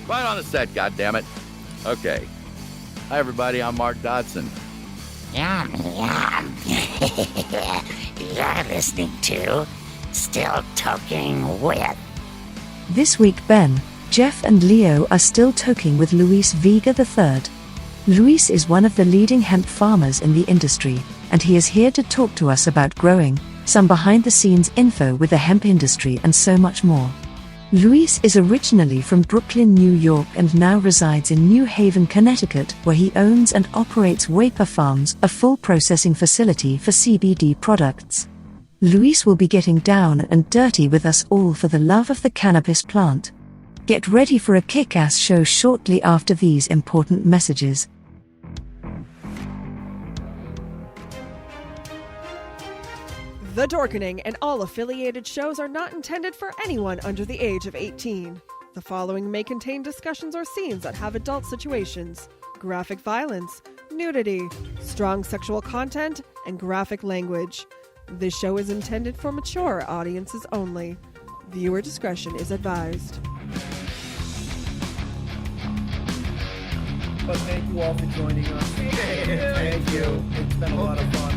Right on the set, goddammit. Okay. Hi, everybody. I'm Mark Dodson. Yum, yum. You're listening to Still Toking with. This week, Ben, Jeff and Leo are still talking with Luis Vega III. Luis is one of the leading hemp farmers in the industry, and he is here to talk to us about growing, some behind-the-scenes info with the hemp industry and so much more. Luis is originally from Brooklyn, New York and now resides in New Haven, Connecticut, where he owns and operates WEPA Farms, a full processing facility for CBD products. Luis will be getting down and dirty with us all for the love of the cannabis plant. Get ready for a kick-ass show shortly after these important messages. The Dorkening and all affiliated shows are not intended for anyone under the age of 18. The following may contain discussions or scenes that have adult situations, graphic violence, nudity, strong sexual content, and graphic language. This show is intended for mature audiences only. Viewer discretion is advised. But thank you all for joining us. Thank you. It's been a lot of fun.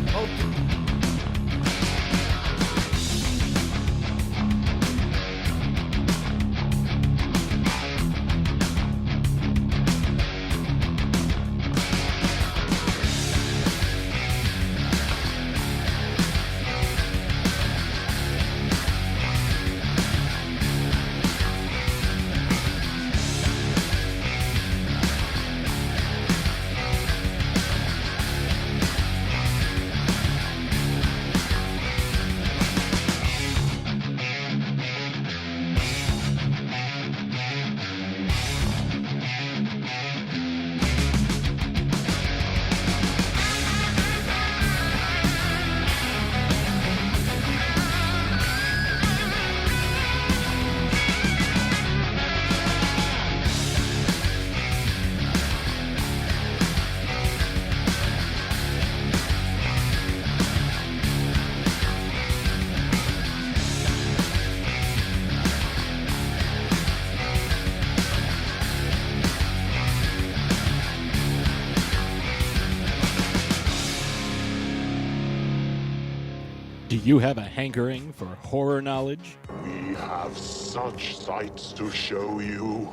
Do you have a hankering for horror knowledge? We have such sights to show you.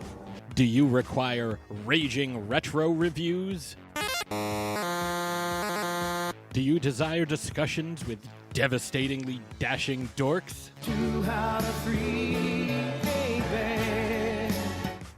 Do you require raging retro reviews? Do you desire discussions with devastatingly dashing dorks? To have a free Haven.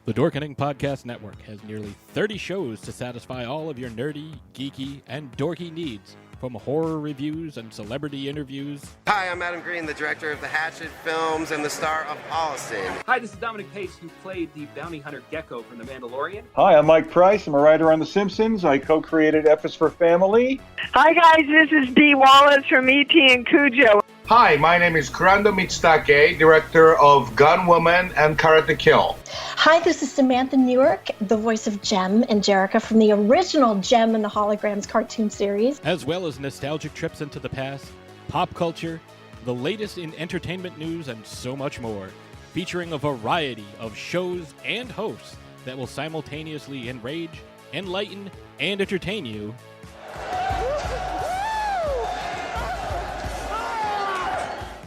The Dorkening Podcast Network has nearly 30 shows to satisfy all of your nerdy, geeky, and dorky needs. From horror reviews and celebrity interviews. Hi, I'm Adam Green, the director of the Hatchet films and the star of Holliston. Hi, this is Dominic Pace, who played the bounty hunter Gecko from The Mandalorian. Hi, I'm Mike Price. I'm a writer on The Simpsons. I co-created F is for Family. Hi, guys. This is Dee Wallace from E.T. and Cujo. Hi, my name is Kurando Mitsutake, director of Gun Woman and Karate Kill. Hi, this is Samantha Newark, the voice of Jem and Jerica from the original Jem and the Holograms cartoon series. As well as nostalgic trips into the past, pop culture, the latest in entertainment news, and so much more, featuring a variety of shows and hosts that will simultaneously enrage, enlighten, and entertain you.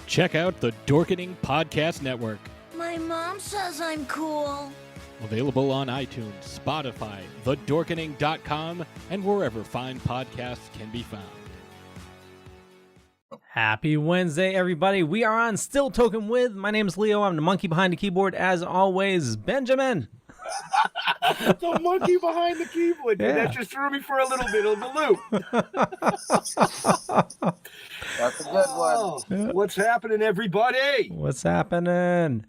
Check out the Dorkening Podcast Network. My mom says I'm cool. Available on iTunes, Spotify, thedorkening.com, and wherever fine podcasts can be found. Happy Wednesday, everybody. We are on Still Toking with. My name is Leo. I'm the monkey behind the keyboard, as always. Benjamin. The monkey behind the keyboard. Dude, that just threw me for a little bit of a loop. That's a good one. What's happening, everybody? What's happening?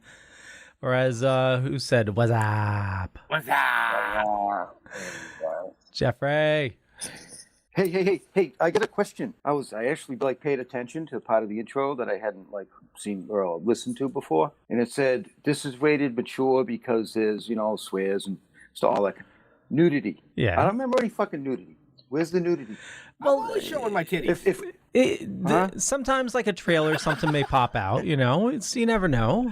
Or as who said, what's up? What's up? Jeffrey. Hey, I got a question. I actually paid attention to the part of the intro that I hadn't seen or listened to before. And it said, this is rated mature because there's, swears and stuff, all that nudity. Yeah. I don't remember any fucking nudity. Where's the nudity? Well, I'm always showing my titties. Sometimes a trailer, something may pop out, you never know.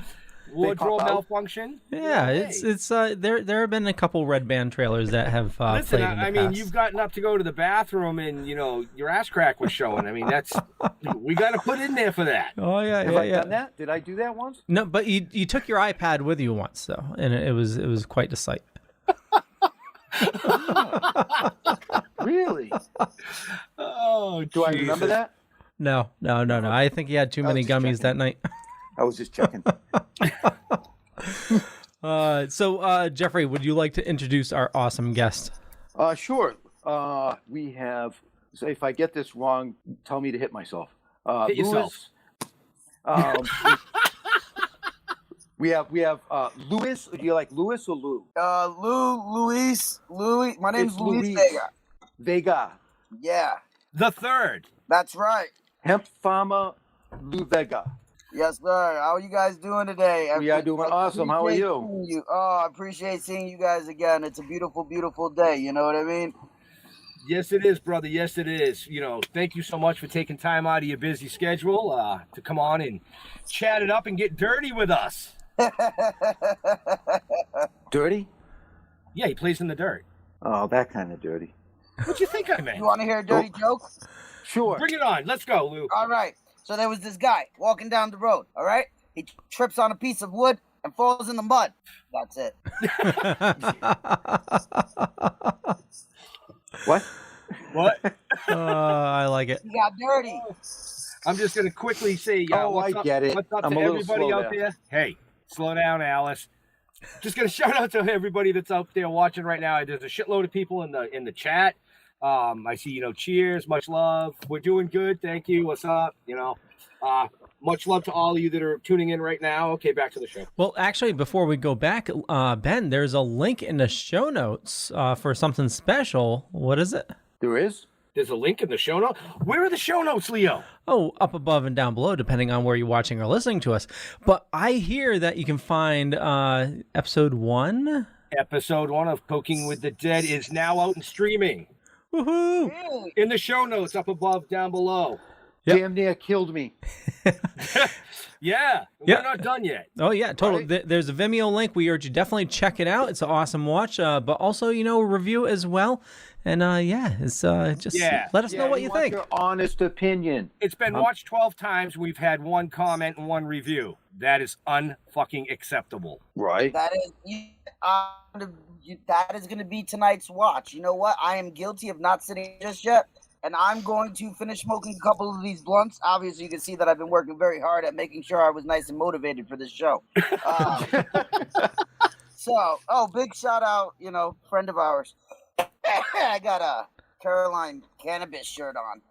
wardrobe malfunction. Yeah, it's there have been a couple Red Band trailers that have Listen, played in the I mean, past. you've gotten up to go to the bathroom and, your ass crack was showing. I mean, we got to put in there for that. Oh, yeah, Have I done that? Did I do that once? No, but you took your iPad with you once, though, and it was quite the sight. Really? Oh, do I remember that? No. I think he had too many gummies that night. I was just checking. So, Jeffrey, would you like to introduce our awesome guest? Sure. We have. So if I get this wrong, tell me to hit myself. Hit yourself. We have Luis. Do you like Luis or Lou? Luis. My name's Luis Vega. Vega. Yeah. The third. That's right. Hemp farmer Luis Vega. Yes, sir. How are you guys doing today? We are doing awesome. How are you? I appreciate seeing you guys again. It's a beautiful, beautiful day. You know what I mean? Yes, it is, brother. Yes, it is. Thank you so much for taking time out of your busy schedule to come on and chat it up and get dirty with us. Dirty? Yeah, he plays in the dirt. Oh, that kind of dirty. What you think I meant? You want to hear a dirty joke? Sure. Bring it on. Let's go, Lou. All right. So there was this guy walking down the road, all right? He trips on a piece of wood and falls in the mud. That's it. What? I like it. He got dirty. I'm just going to quickly say, I get it. What's up I'm to a little everybody slow out there. there? Hey, slow down, Alice. Just going to shout out to everybody that's out there watching right now. There's a shitload of people in the chat. I see, cheers, much love. We're doing good. Thank you. What's up? Much love to all of you that are tuning in right now. Okay, back to the show. Well, actually, before we go back, Ben, there's a link in the show notes for something special. What is it? There is? There's a link in the show notes. Where are the show notes, Leo? Oh, up above and down below, depending on where you're watching or listening to us. But I hear that you can find episode 1. Episode 1 of Toking with the Dead is now out and streaming. Woohoo! In the show notes, up above, down below. Yep. Damn near killed me. Yeah, we're not done yet. Oh, yeah, totally. Right? There's a Vimeo link. We urge you definitely check it out. It's an awesome watch, but also, review as well. And, it's just let us know what you think. Your honest opinion. It's been watched 12 times. We've had 1 comment and 1 review. That is unfucking acceptable. Right. That is going to be tonight's watch. You know what? I am guilty of not sitting just yet. And I'm going to finish smoking a couple of these blunts. Obviously, you can see that I've been working very hard at making sure I was nice and motivated for this show. Big shout out, friend of ours. I got a Caroline cannabis shirt on.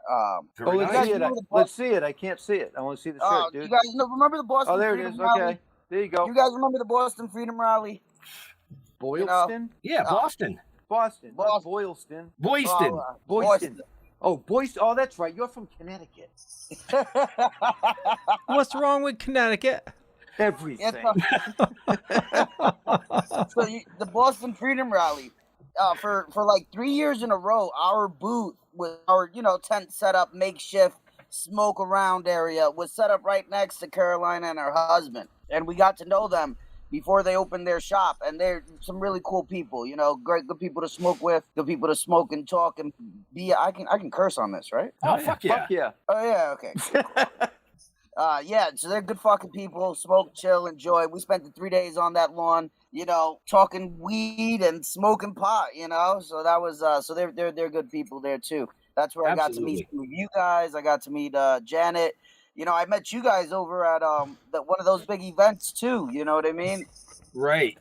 Let's see it. I can't see it. I want to see the shirt, dude. You guys remember the Boston there Freedom it is. Rally? Okay. There you go. You guys remember the Boston Freedom Rally? Boylston? Yeah, Boston. Boston. Boylston. Boyston. Boyston. Oh, Boyston. Oh, that's right. You're from Connecticut. What's wrong with Connecticut? Everything. The Boston Freedom Rally, for like 3 years in a row, our booth with our tent set up, makeshift smoke around area was set up right next to Carolina and her husband, and we got to know them before they opened their shop, and they're some really cool people, great, good people to smoke with, good people to smoke and talk and be. I can curse on this, right? Oh, fuck yeah. Fuck yeah. Oh yeah, okay. So they're good fucking people. Smoke, chill, enjoy. We spent the 3 days on that lawn, talking weed and smoking pot, So that was so they're good people there too. That's where I got to meet some of you guys. I got to meet Janet. I met you guys over at one of those big events too. You know what I mean? Right.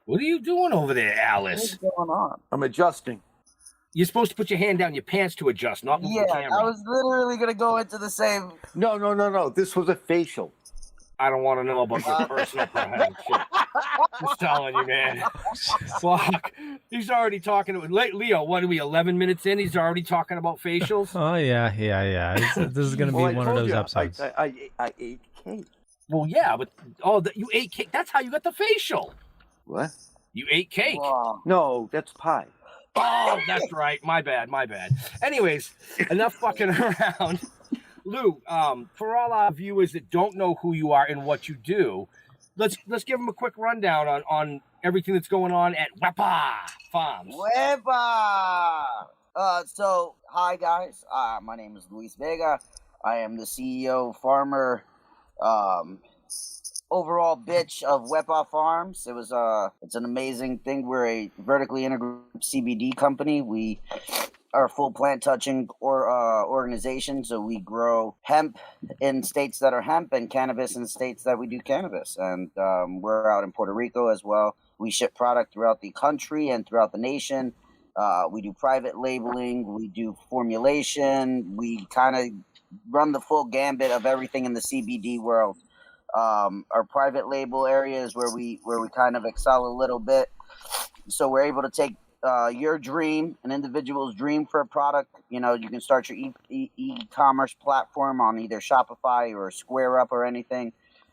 What are you doing over there, Alice? What's going on? I'm adjusting. You're supposed to put your hand down your pants to adjust, not move the camera. I was literally gonna go into the same. No. This was a facial. I don't want to know about your personal shit. Just telling you, man. Fuck. He's already talking. Leo, what are we, 11 minutes in? He's already talking about facials? Oh, yeah. This is going to be one of those episodes. I ate cake. Well, yeah, but you ate cake. That's how you got the facial. What? You ate cake. Wow. No, that's pie. Oh, that's right. My bad. Anyways, enough fucking around. Lou, for all our viewers that don't know who you are and what you do, let's give them a quick rundown on everything that's going on at WEPA Farms. WEPA. So hi guys. My name is Luis Vega. I am the CEO, farmer, overall bitch of WEPA Farms. It's an amazing thing. We're a vertically integrated CBD company. We are a full plant touching organization, so we grow hemp in states that are hemp and cannabis in states that we do cannabis. And we're out in Puerto Rico as well. We ship product throughout the country and throughout the nation. We do private labeling. We do formulation. We kind of run the full gambit of everything in the CBD world. Our private label area is where we kind of excel a little bit. So we're able to take your dream, an individual's dream for a product. You know, you can start your e-commerce platform on either Shopify or Square Up or anything.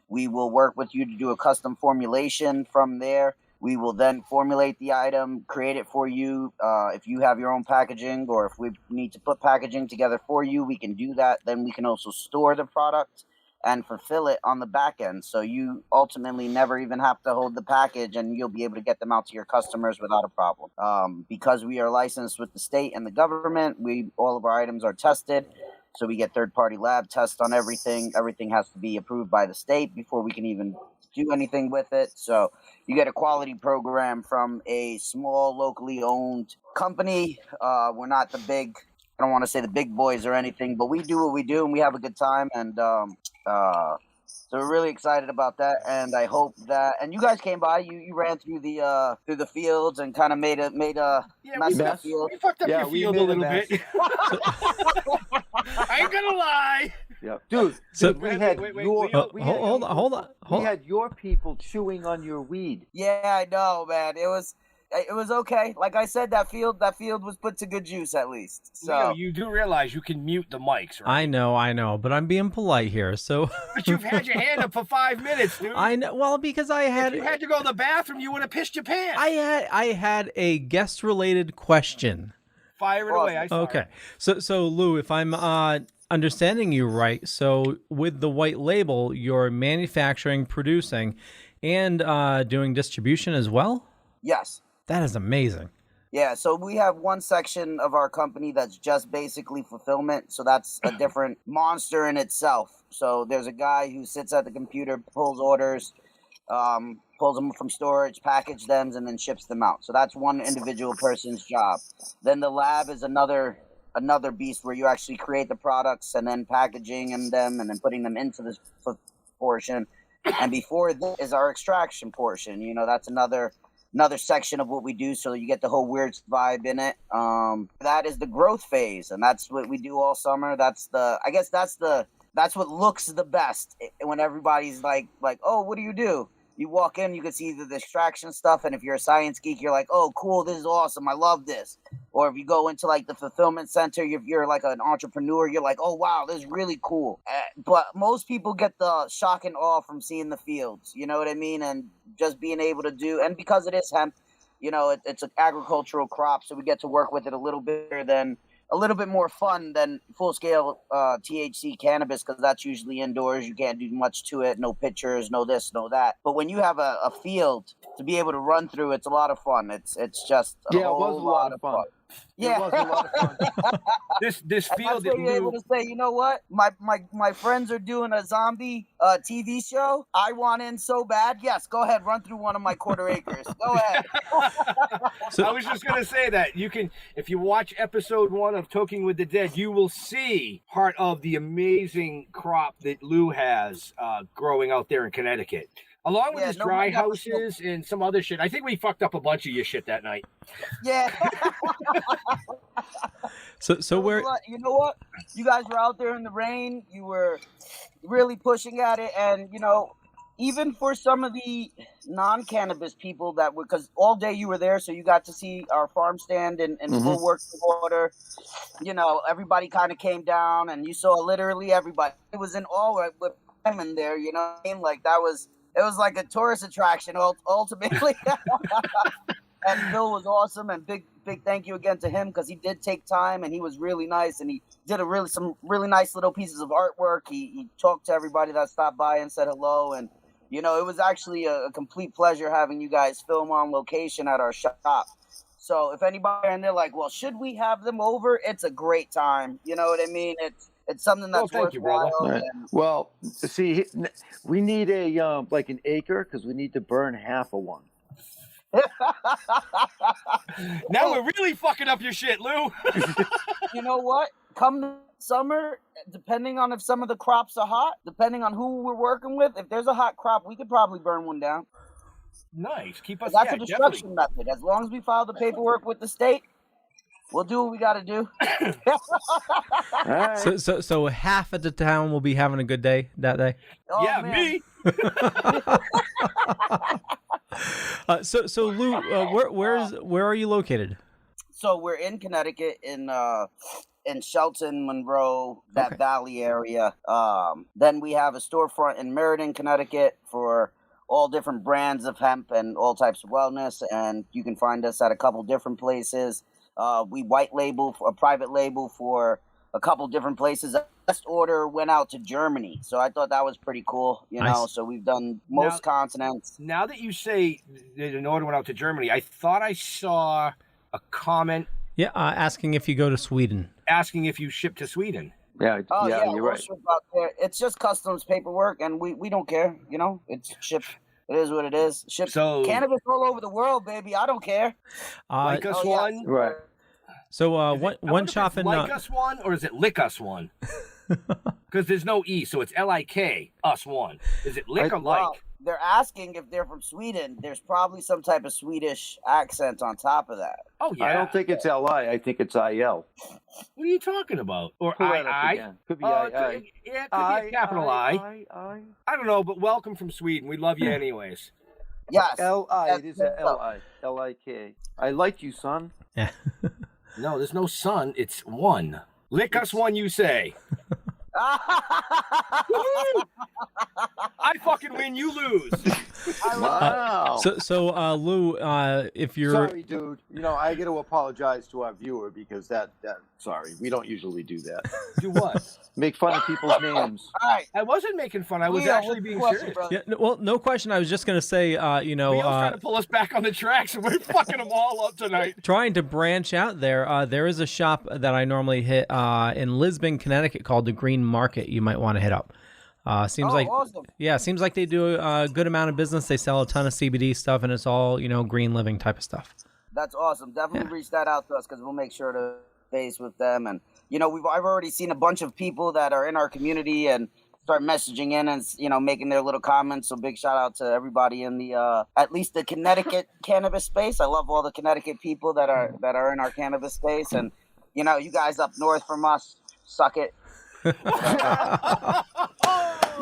We will work with you to do a custom formulation from there. We will then formulate the item, create it for you. If you have your own packaging or if we need to put packaging together for you, we can do that. Then we can also store the product and fulfill it on the back end. So you ultimately never even have to hold the package and you'll be able to get them out to your customers without a problem. Because we are licensed with the state and the government, all of our items are tested. So we get third-party lab tests on everything. Everything has to be approved by the state before we can even do anything with it. So you get a quality program from a small, locally owned company. We're not the big, I don't want to say the big boys or anything, but we do what we do and we have a good time. And so we're really excited about that. And I hope that, and you guys came by, you ran through the fields and kind of made a mess of the field. We fucked up your field a little bit. I ain't gonna lie. Yeah, dude. We had hold on. We had your people chewing on your weed. Yeah, I know, man. It was okay. Like I said, that field was put to good use at least. So Leo, you do realize you can mute the mics, right? I know, but I'm being polite here. So, but you've had your hand up for 5 minutes, dude. I know. Well, because if you had to go to the bathroom, you would have pissed your pants. I had a guest-related question. Fire it away. Okay. So Lou, if I'm understanding you right, so with the white label, you're manufacturing, producing, and doing distribution as well? Yes. That is amazing. Yeah, so we have one section of our company that's just basically fulfillment. So that's a different monster in itself. So there's a guy who sits at the computer, pulls orders, pulls them from storage, package them, and then ships them out. So that's one individual person's job. Then the lab is another beast where you actually create the products and then packaging them and then putting them into this portion. And before this is our extraction portion. You know, that's another section of what we do, so you get the whole weird vibe in it. That is the growth phase, and that's what we do all summer. That's what looks the best when everybody's like, oh, what do you do? You walk in, you can see the extraction stuff, and if you're a science geek, you're like, oh, cool, this is awesome, I love this. Or if you go into like the fulfillment center, if you're like an entrepreneur, you're like, oh, wow, this is really cool. But most people get the shock and awe from seeing the fields, you know what I mean? And just being able to do, and because it is hemp, you know, it's an agricultural crop, so we get to work with it a little bit more fun than full-scale THC cannabis, because that's usually indoors. You can't do much to it. No pictures, no this, no that. But when you have a field to be able to run through, it's a lot of fun. It's just a whole lot of fun. Yeah, it was a lot of fun. This field that you're able to say, you know what, my friends are doing a zombie TV show. I want in so bad. Yes, go ahead, run through one of my quarter acres. Go ahead. I was just gonna say that you can, if you watch episode 1 of Toking with the Dead, you will see part of the amazing crop that Lou has growing out there in Connecticut. Along with his dry houses and some other shit. I think we fucked up a bunch of your shit that night. Yeah. So where, you know what? You guys were out there in the rain. You were really pushing at it. And, you know, even for some of the non-cannabis people that were, because all day you were there, so you got to see our farm stand in full working order. You know, everybody kind of came down and you saw literally everybody. It was in awe with them in there, you know what I mean? Like it was like a tourist attraction ultimately. And Bill was awesome, and big thank you again to him, because he did take time and he was really nice, and he did some really nice little pieces of artwork. He talked to everybody that stopped by and said hello, and You know, it was actually a complete pleasure having you guys film on location at our shop. So if anybody and they're like, well, should we have them over? It's a great time. You know what I mean? It's something that's thank you, brother. worthwhile. Right. Well, see, we need a like an acre because we need to burn half of one. Now we're really fucking up your shit, Lou. You know what? Come summer, depending on if some of the crops are hot, depending on who we're working with, if there's a hot crop, we could probably burn one down. Nice. Keep us. That's yeah, a destruction method. As long as we file the paperwork with the state, we'll do what we got to do. So half of the town will be having a good day that day. Oh, yeah, man. me. So Lou, where are you located? So we're in Connecticut, in Shelton, Monroe, that valley area. Then we have a storefront in Meriden, Connecticut for all different brands of hemp and all types of wellness. And you can find us at a couple different places. We white label, a private label for a couple different places. Last order went out to Germany. So I thought that was pretty cool, you know. So we've done most continents. Now that you say that an order went out to Germany, I thought I saw a comment Yeah, asking if you go to Sweden. asking if you ship to Sweden. Yeah, Oh, yeah, you're we'll right. ship out there. It's just customs paperwork, and we don't care, you know. It's shipped. It is what it is. Ship cannabis all over the world, baby. I don't care. Like us one? Right. So one shop in Like us one, or is it lick us one? Because there's no E, so it's L-I-K, us one. Is it lick or like? Well, they're asking if they're from Sweden. There's probably some type of Swedish accent on top of that. Oh, yeah. I don't think it's L-I. I think it's I-L. What are you talking about? Or Pull that up I? again. Could be I. Yeah, it could be a capital I. I don't know, but welcome from Sweden. We love you anyways. Yes. L-I. It is a L-I. L-I-K. I like you, son. Yeah. No, there's no son. It's one. Lick us one, you say. I fucking win, you lose. Wow. So Lou, if you're Sorry, dude. You know, I got to apologize to our viewer because that sorry, we don't usually do that. Do what? Make fun of people's names. All right. I wasn't making fun. I was actually being serious. yeah, well, no question. I was just gonna say, you know, Leo's trying to pull us back on the tracks, and we're fucking them all up tonight. trying to branch out there. There is a shop that I normally hit in Lisbon, Connecticut, called the Green Market. You might want to hit up. Seems like awesome. Yeah, seems like they do a good amount of business. They sell a ton of CBD stuff, and it's all, you know, green living type of stuff. That's awesome. Definitely reach that out to us because we'll make sure to face with them. And you know, I've already seen a bunch of people that are in our community and start messaging in and, you know, making their little comments. So big shout out to everybody in the at least the Connecticut cannabis space. I love all the Connecticut people that are in our cannabis space. And you know, you guys up north from us, suck it. You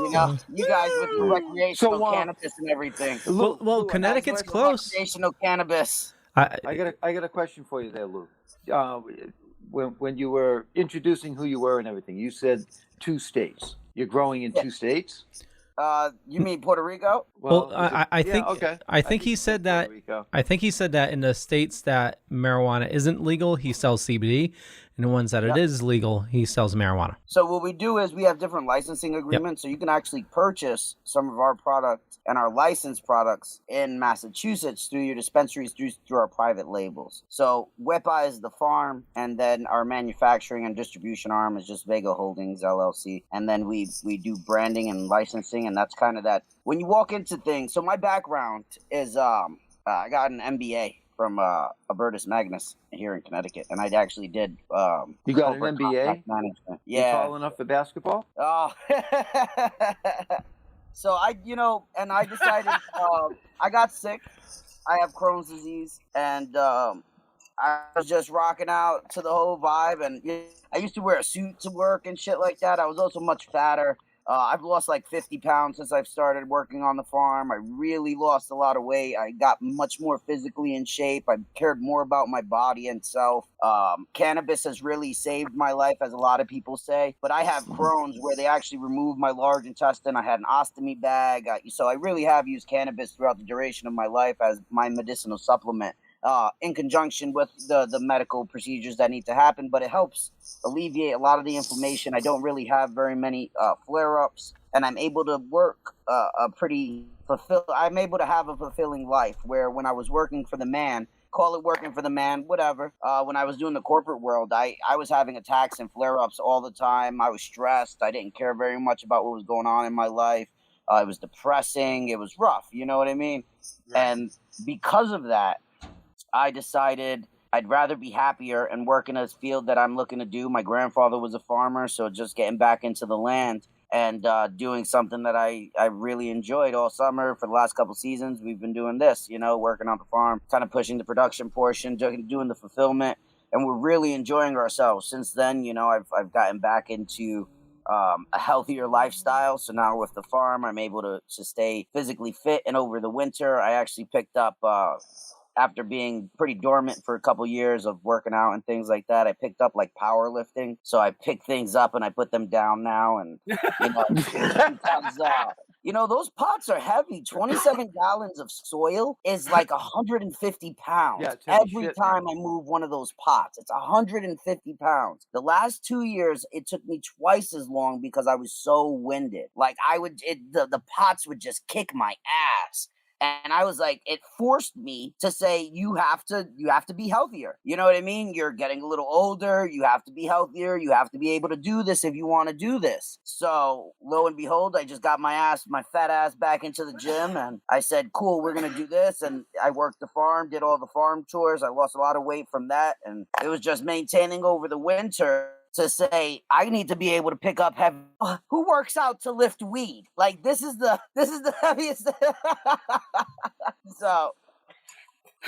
know, you guys with the recreational cannabis and everything. Well, Connecticut's close. Recreational cannabis. I got a question for you there, Lou. When you were introducing who you were and everything, you said 2 states. You're growing in 2 states? You mean Puerto Rico? Well, I think I think he said that. I think he said that in the states that marijuana isn't legal, he sells CBD. In the ones that it is legal, he sells marijuana. So what we do is we have different licensing agreements, so you can actually purchase some of our products and our licensed products in Massachusetts through your dispensaries, through our private labels. So WEPA is the farm, and then our manufacturing and distribution arm is just Vega Holdings LLC, and then we do branding and licensing, and that's kind of that. When you walk into things, so my background is I got an MBA from Albertus Magnus here in Connecticut, and I actually did. You got an MBA? Management. You Yeah. tall enough for basketball? Oh. So I decided I got sick. I have Crohn's disease, and I was just rocking out to the whole vibe. And I used to wear a suit to work and shit like that. I was also much fatter. I've lost like 50 pounds since I've started working on the farm. I really lost a lot of weight. I got much more physically in shape. I cared more about my body and self. Cannabis has really saved my life, as a lot of people say. But I have Crohn's, where they actually removed my large intestine. I had an ostomy bag. So I really have used cannabis throughout the duration of my life as my medicinal supplement. In conjunction with the medical procedures that need to happen, but it helps alleviate a lot of the inflammation. I don't really have very many flare-ups, and I'm able to work a pretty I'm able to have a fulfilling life where when I was working for the man, call it working for the man, whatever. When I was doing the corporate world, I was having attacks and flare-ups all the time. I was stressed. I didn't care very much about what was going on in my life. It was depressing. It was rough. You know what I mean? Right. And because of that, I decided I'd rather be happier and work in a field that I'm looking to do. My grandfather was a farmer, so just getting back into the land and doing something that I really enjoyed all summer. For the last couple seasons, we've been doing this, working on the farm, kind of pushing the production portion, doing the fulfillment, and we're really enjoying ourselves. Since then, I've gotten back into a healthier lifestyle. So now with the farm, I'm able to stay physically fit. And over the winter, I actually picked up, after being pretty dormant for a couple years of working out and things like that, I picked up like powerlifting. So I pick things up and I put them down now. And, those pots are heavy. 27 gallons of soil is like 150 pounds. Yeah, every time I move one of those pots, it's 150 pounds. The last 2 years, it took me twice as long because I was so winded. Like the pots would just kick my ass. And I was like, it forced me to say, you have to be healthier. You know what I mean? You're getting a little older. You have to be healthier. You have to be able to do this if you want to do this. So lo and behold, I just got my fat ass back into the gym. And I said, cool, we're going to do this. And I worked the farm, did all the farm chores. I lost a lot of weight from that. And it was just maintaining over the winter to say, I need to be able to pick up heavy. Who works out to lift weed? Like this is the heaviest. So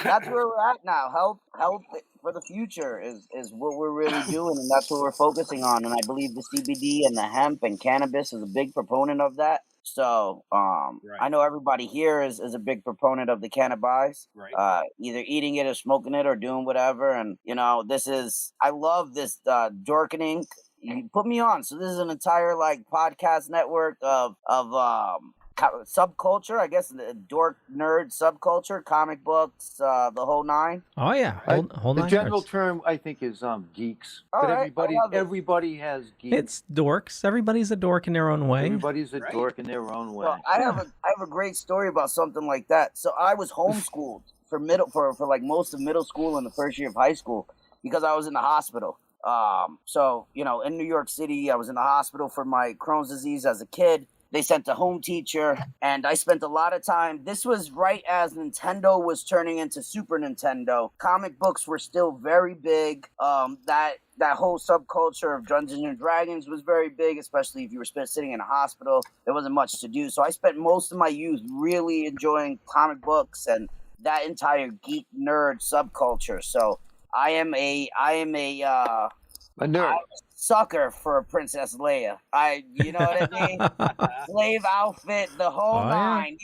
that's where we're at now. Health for the future is what we're really doing, and that's what we're focusing on. And I believe the CBD and the hemp and cannabis is a big proponent of that. So I know everybody here is a big proponent of the cannabis, right? Either eating it or smoking it or doing whatever. And I love this Dorkening. You put me on. So this is an entire podcast network of subculture, I guess, the dork nerd subculture, comic books, the whole nine. Oh yeah, whole the nine general yards. term I think is geeks. All But right, everybody has geeks. It's dorks. Everybody's a dork in their own way. Everybody's a dork in their own way. Well, I have a great story about something like that. So I was homeschooled for most of middle school and the first year of high school because I was in the hospital. In New York City, I was in the hospital for my Crohn's disease as a kid. They sent a home teacher, and I spent a lot of time. This was right as Nintendo was turning into Super Nintendo. Comic books were still very big. That whole subculture of Dungeons and Dragons was very big, especially if you were sitting in a hospital. There wasn't much to do. So I spent most of my youth really enjoying comic books and that entire geek nerd subculture. So I am a nerd. I'm a sucker for a Princess Leia. You know what I mean? Slave outfit, the whole nine.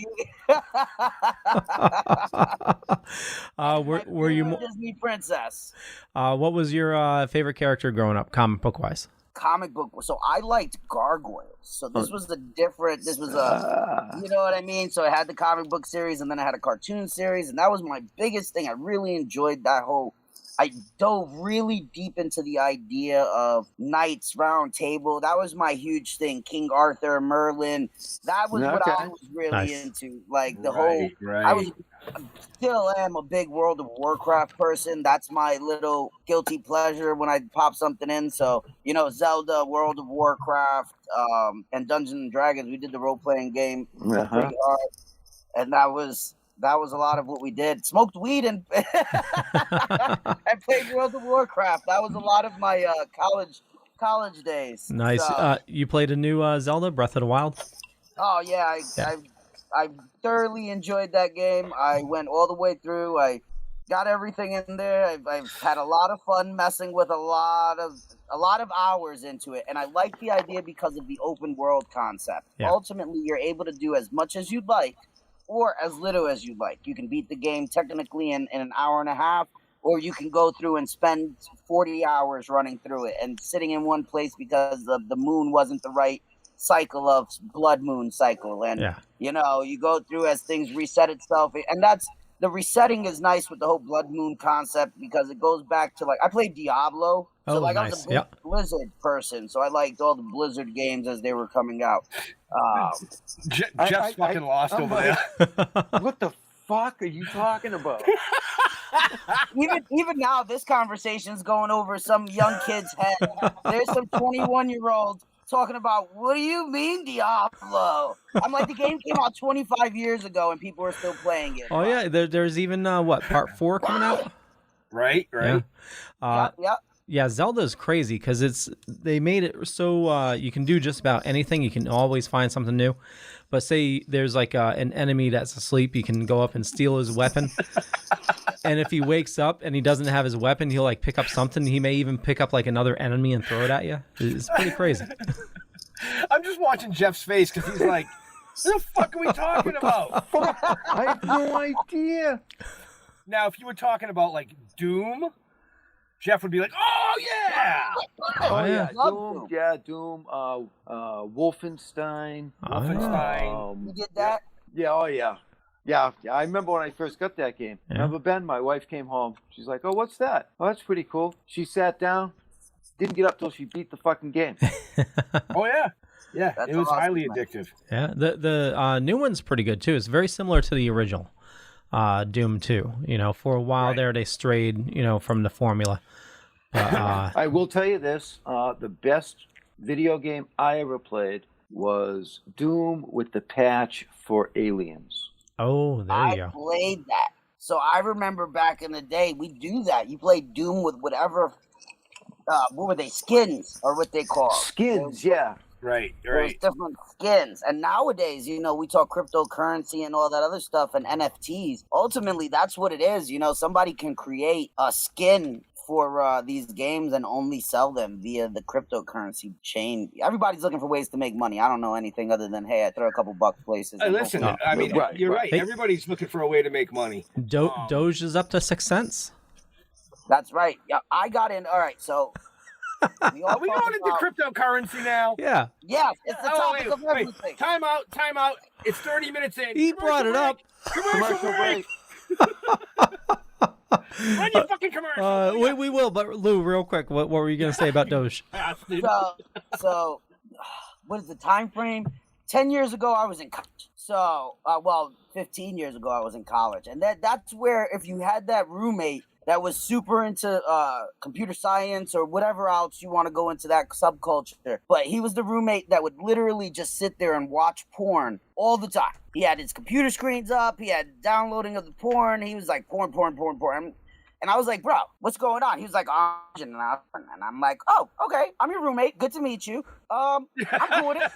Were you Disney princess? What was your favorite character growing up, comic book wise? Comic book. So I liked gargoyles. So this was you know what I mean? So I had the comic book series, and then I had a cartoon series, and that was my biggest thing. I really enjoyed that whole. I dove really deep into the idea of Knights Round Table. That was my huge thing. King Arthur, Merlin. That was what I was really into. Like the whole. I still am a big World of Warcraft person. That's my little guilty pleasure when I pop something in. So Zelda, World of Warcraft, and Dungeons and Dragons. We did the role playing game pretty hard, and that was a lot of what we did. Smoked weed and I played World of Warcraft. That was a lot of my college days. Nice. So, you played a new Zelda, Breath of the Wild? Oh yeah, I thoroughly enjoyed that game. I went all the way through. I got everything in there. I've had a lot of fun messing with a lot of hours into it, and I like the idea because of the open world concept. Yeah. Ultimately, you're able to do as much as you'd like, or as little as you like. You can beat the game technically in an hour and a half, or you can go through and spend 40 hours running through it and sitting in one place because the moon wasn't the right cycle of blood moon cycle. And, you go through as things reset itself. And the resetting is nice with the whole Blood Moon concept because it goes back to like I played Diablo, so Oh, like I nice. was a Blizzard person, so I liked all the Blizzard games as they were coming out. Jeff's fucking lost over there. What the fuck are you talking about? Even now, this conversation's going over some young kid's head. There's some 21-year-olds talking about, what do you mean Diablo? I'm like, the game came out 25 years ago and people are still playing it. Oh yeah, there's even part 4 coming out. Right. Yeah. Zelda's crazy because they made it so you can do just about anything. You can always find something new. But say there's like an enemy that's asleep, you can go up and steal his weapon. And if he wakes up and he doesn't have his weapon, he'll like pick up something. He may even pick up like another enemy and throw it at you. It's pretty crazy. I'm just watching Jeff's face because he's like, what the fuck are we talking about? I have no idea. Now, if you were talking about like Doom, Jeff would be like, "Oh yeah, oh yeah, Doom, yeah, Doom, Wolfenstein, You did that? Yeah, oh yeah, yeah. I remember when I first got that game. Yeah. Remember Ben? My wife came home. She's like, "Oh, what's that? Oh, that's pretty cool." She sat down, didn't get up till she beat the fucking game. Oh yeah, yeah. That's it was awesome, highly man. addictive. Yeah, the new one's pretty good too. It's very similar to the original Doom 2. You know, for a while there they strayed, from the formula. I will tell you this: the best video game I ever played was Doom with the patch for Aliens. Oh, there you I go. played that. So I remember back in the day, we do that. You play Doom with whatever, what were they, skins, or what they call skins, yeah. Right. There's different skins. And nowadays, we talk cryptocurrency and all that other stuff and NFTs. Ultimately, that's what it is. Somebody can create a skin for these games and only sell them via the cryptocurrency chain. Everybody's looking for ways to make money. I don't know anything other than, hey, I throw a couple bucks places. Hey, listen, I mean, you're right. Hey. Everybody's looking for a way to make money. Doge is up to 6 cents. That's right. Yeah, I got in. All right, so Are we going into cryptocurrency now? Yeah. Yeah, it's the topic of everything. Time out. It's 30 minutes in. He brought it up. Commercial break. Run your fucking commercial. We will, but Lou, real quick, what were you going to say about Doge? So, what is the time frame? 10 years ago, I was in college. So, 15 years ago, I was in college. And that's where if you had that roommate that was super into computer science or whatever else you want to go into that subculture. But he was the roommate that would literally just sit there and watch porn all the time. He had his computer screens up. He had downloading of the porn. He was like, porn. And I was like, bro, what's going on? He was like, and I'm like, oh, okay. I'm your roommate. Good to meet you. I'm cool with it.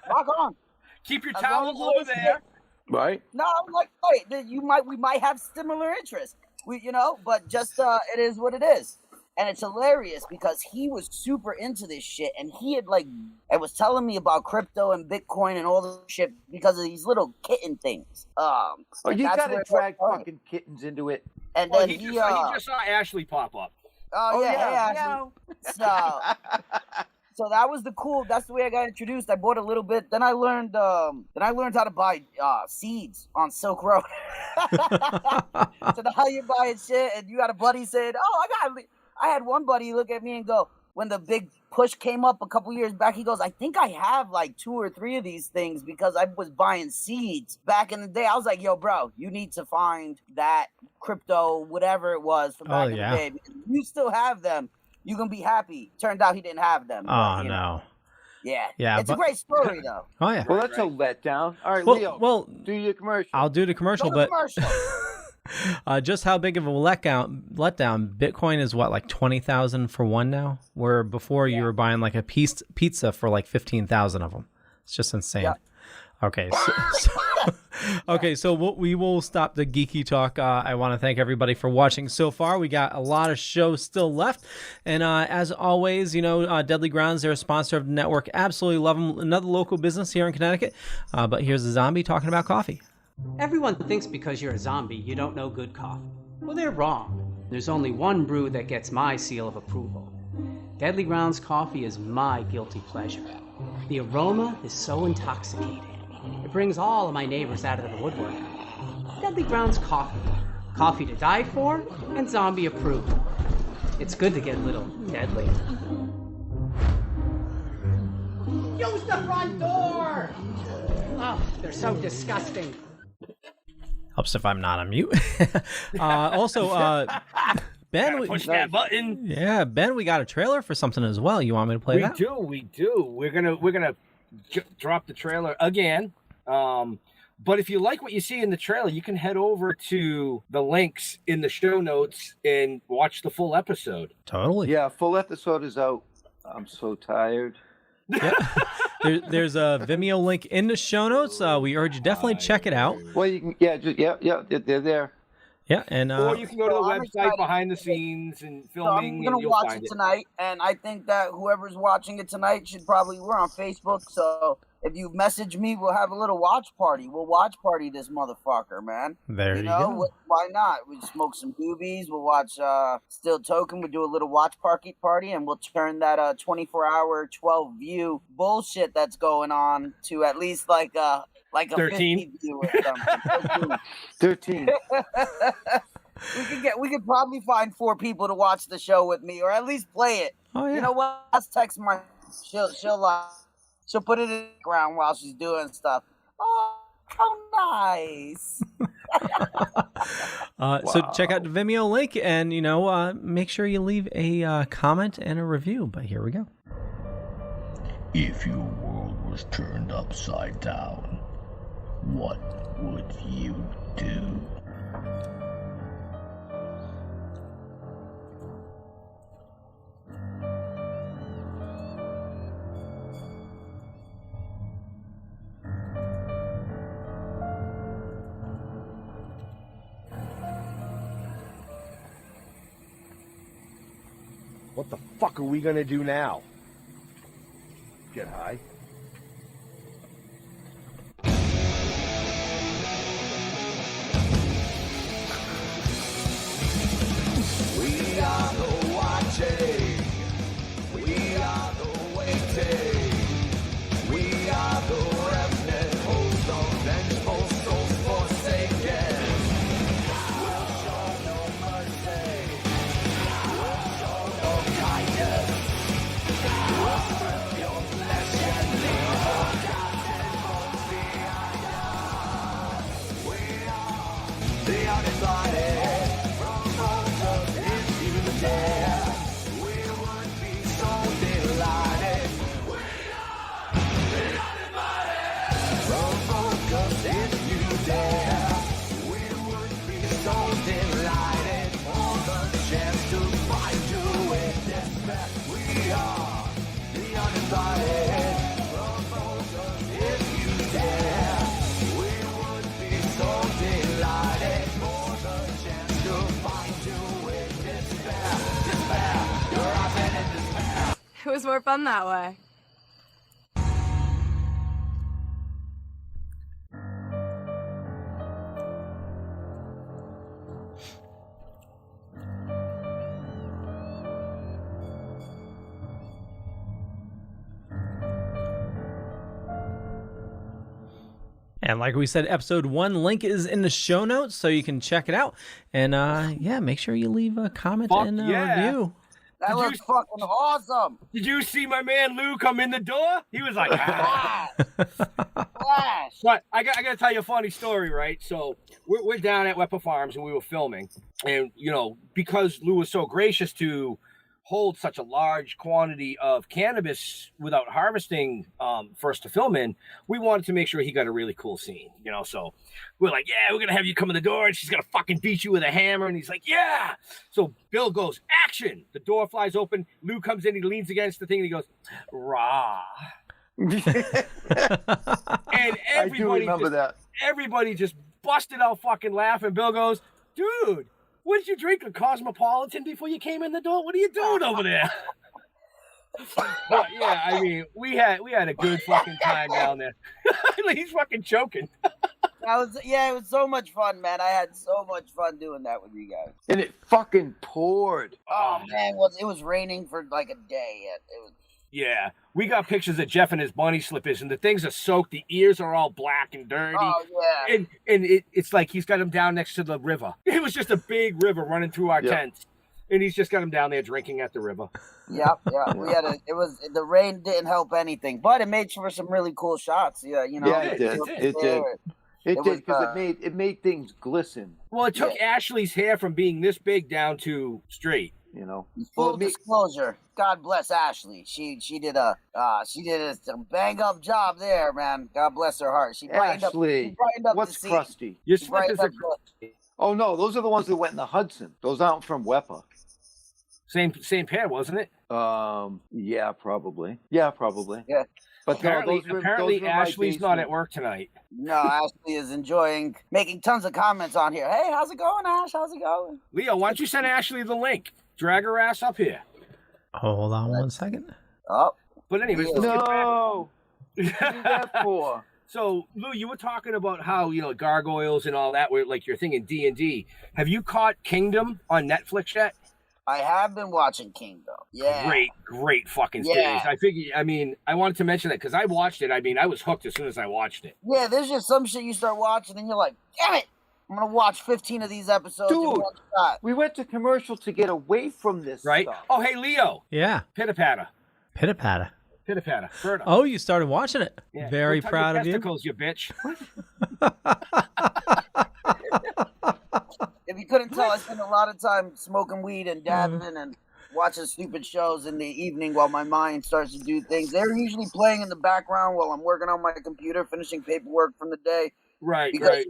Rock on. Keep your towels over there. Right? No, I'm like, wait, we might have similar interests. But just it is what it is. And it's hilarious because he was super into this shit and he had was telling me about crypto and Bitcoin and all this shit because of these little kitten things. You gotta drag fucking kittens into it. And then he just saw Ashley pop up. Oh yeah, Ashley. So that was that's the way I got introduced. I bought a little bit, then I learned how to buy seeds on Silk Road. So now you're buying shit and you got a buddy saying, I had one buddy look at me and go, when the big push came up a couple years back, he goes, I think I have like 2 or 3 of these things because I was buying seeds back in the day. I was like, yo, bro, you need to find that crypto, whatever it was from back in the day. Because if you still have them, you can be happy. Turned out he didn't have them. Oh, no. Yeah. It's a great story, though. Oh, yeah. Well, that's a letdown. All right, Leo, do your commercial. I'll do the commercial, but just how big of a letdown? Bitcoin is what, like 20,000 for one now? Where before you were buying like a pizza for like 15,000 of them. It's just insane. Yeah. Okay, so we will stop the geeky talk. I want to thank everybody for watching so far. We got a lot of shows still left, and as always, Deadly Grounds, they're a sponsor of the network. Absolutely love them. Another local business here in Connecticut. But here's a zombie talking about coffee. Everyone thinks because you're a zombie, you don't know good coffee. Well, they're wrong. There's only one brew that gets my seal of approval. Deadly Grounds coffee is my guilty pleasure. The aroma is so intoxicating. It brings all of my neighbors out of the woodwork. Deadly Grounds coffee. Coffee to die for, and zombie approved. It's good to get a little deadly. Use the front door! Oh, they're so disgusting. Helps if I'm not on mute. Also, Ben, push that button. Yeah, Ben, we got a trailer for something as well. You want me to play that? We do. We're gonna drop the trailer again. But if you like what you see in the trailer, you can head over to the links in the show notes and watch the full episode. Totally. Yeah, full episode is out. I'm so tired. Yeah. There's a Vimeo link in the show notes. We urge you definitely check it out. Well, you can, they're there. Yeah, and or you can go to the website behind the scenes and filming. I'm gonna watch it tonight, and I think that whoever's watching it tonight should probably. We're on Facebook, so if you message me, we'll have a little watch party. We'll watch party this motherfucker, man. There you go. Why not? We smoke some doobies. We'll watch Still Toking. We'll do a little watch party, and we'll turn that 24-hour, 12-view bullshit that's going on to at least like a 13 50 view or something. 13. We could probably find 4 people to watch the show with me, or at least play it. Oh yeah. You know what? Let's text my. She'll put it in the ground while she's doing stuff. Oh, how nice! So check out the Vimeo link, and make sure you leave a comment and a review. But here we go. If your world was turned upside down, what would you do? What the fuck are we gonna do now? Get high. We are the watching. We are the waiting. We are the remnant. Host of vengeful souls forsaken. We'll show no mercy. We'll show no kindness. We'll strip your flesh and leave your captive bones behind us. We are the uninvited. It was more fun that way. And like we said, episode 1 link is in the show notes, so you can check it out. And make sure you leave a comment and a review. That looks fucking awesome. Did you see my man Lou come in the door? He was like, Flash. But I got to tell you a funny story, right? So we're down at WEPA Farms and we were filming. And, because Lou was so gracious to hold such a large quantity of cannabis without harvesting for us to film in, we wanted to make sure he got a really cool scene, so we're like, yeah, we're gonna have you come in the door and she's gonna fucking beat you with a hammer. And he's like, yeah. So Bill goes, action. The door flies open. Lou comes in, he leans against the thing and he goes, rah. And I do remember that. Everybody just busted out fucking laughing. Bill goes, dude, what did you drink, a Cosmopolitan before you came in the door? What are you doing over there? But yeah, I mean, we had a good fucking time down there. He's fucking choking. It was so much fun, man. I had so much fun doing that with you guys. And it fucking poured. Oh man, it was raining for like a day. Yeah, we got pictures of Jeff in his bunny slippers, and the things are soaked. The ears are all black and dirty. Oh, yeah. And it's like he's got him down next to the river. It was just a big river running through our tents, and he's just got him down there drinking at the river. Yep. We had the rain didn't help anything, but it made for some really cool shots. Yeah, you know. Yeah, it did. It did because it made things glisten. Well, it took Ashley's hair from being this big down to straight. You know, full disclosure. God bless Ashley. She did a bang up job there, man. God bless her heart. She brightened Ashley, up what's the scene. crusty? Your She brightened slippers up are Oh no, those are the ones that went in the Hudson. Those aren't from WEPA. Same pair, wasn't it? Yeah, probably. Yeah. But apparently Ashley's not at work tonight. No, Ashley is enjoying making tons of comments on here. Hey, how's it going, Ash? How's it going? Leo, why don't you send Ashley the link? Drag her ass up here. Hold on 1 second. Oh. But anyways, let's get back. What do that for? So, Lou, you were talking about how, gargoyles and all that were like your thing in D&D. Have you caught Kingdom on Netflix yet? I have been watching Kingdom. Yeah. Great fucking series. I wanted to mention that because I watched it. I was hooked as soon as I watched it. Yeah, there's just some shit you start watching and you're like, damn it, I'm going to watch 15 of these episodes in one shot. We went to commercial to get away from this stuff. Oh, hey, Leo. Yeah. Pitter-patter. Pitter-patter. Pitter-patter. Fertile. Oh, you started watching it. Yeah. Very Go proud your of you. testicles, you bitch. If you couldn't tell, I spend a lot of time smoking weed and dabbing and watching stupid shows in the evening while my mind starts to do things. They're usually playing in the background while I'm working on my computer, finishing paperwork from the day. Right, because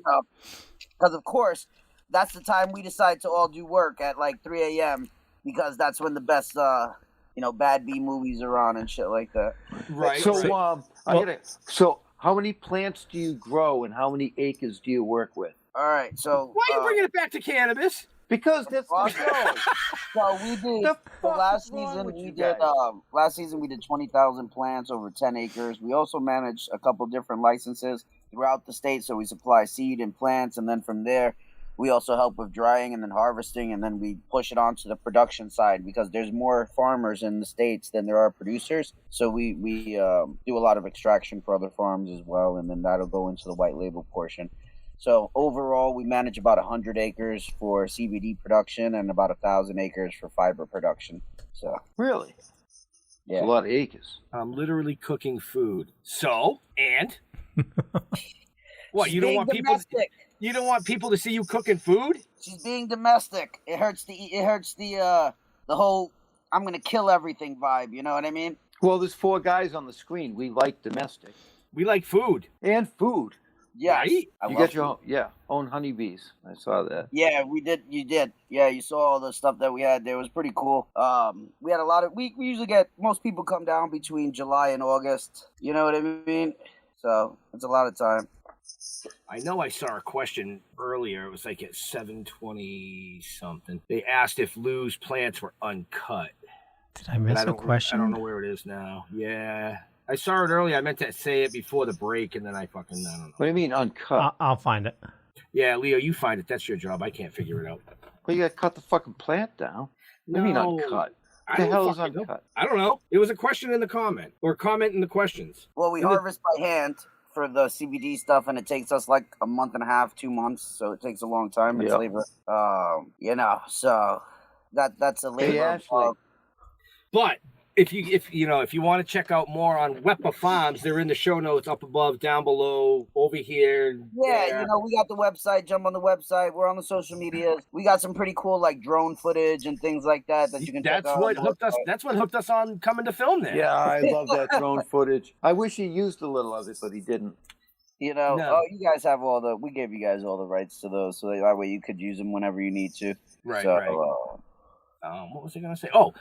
of course, that's the time we decide to all do work at like 3 a.m. because that's when the best, bad B movies are on and shit like that. Right. So how many plants do you grow and how many acres do you work with? All right, so why are you bringing it back to cannabis? Because that's the show. So we did last season we did 20,000 plants over 10 acres. We also managed a couple different licenses throughout the state, so we supply seed and plants, and then from there we also help with drying and then harvesting, and then we push it onto the production side because there's more farmers in the states than there are producers. So we do a lot of extraction for other farms as well, and then that'll go into the white label portion. So overall, we manage about 100 acres for CBD production and about 1,000 acres for fiber production. So really, yeah, a lot of acres. I'm literally cooking food. So what? You don't want domestic. You don't want people to see you cooking food? She's being domestic. It hurts the whole I'm gonna kill everything vibe. You know what I mean? Well, there's 4 guys on the screen. We like domestic. We like food and food. Yeah, right? You got your own honeybees. I saw that. Yeah, we did. You did. Yeah, you saw all the stuff that we had there. It was pretty cool. We had a lot of. We usually get most people come down between July and August. You know what I mean? So it's a lot of time. I know I saw a question earlier. It was like at 7:20 something. They asked if Lou's plants were uncut. Did I miss a question? I don't know where it is now. Yeah. I saw it earlier. I meant to say it before the break, and then I don't know. What do you mean uncut? I'll find it. Yeah, Leo, you find it. That's your job. I can't figure it out. Well, you got to cut the fucking plant down. What do you mean uncut? What the hell is uncut? I don't know. It was a question in the comment, or comment in the questions. Well, we harvest by hand for the CBD stuff, and it takes us like a month and a half, 2 months, so it takes a long time. It's labor. So that's a labor. Hey, Ashley. But if you want to check out more on WEPA Farms, they're in the show notes up above, down below, over here. Yeah, we got the website. Jump on the website. We're on the social media. We got some pretty cool like drone footage and things like that you can check out. That's what hooked us on coming to film there. Yeah, I love that drone footage. I wish he used a little of it, but he didn't. You guys have we gave you guys all the rights to those, so that way you could use them whenever you need to. Right. So, what was I going to say? Oh.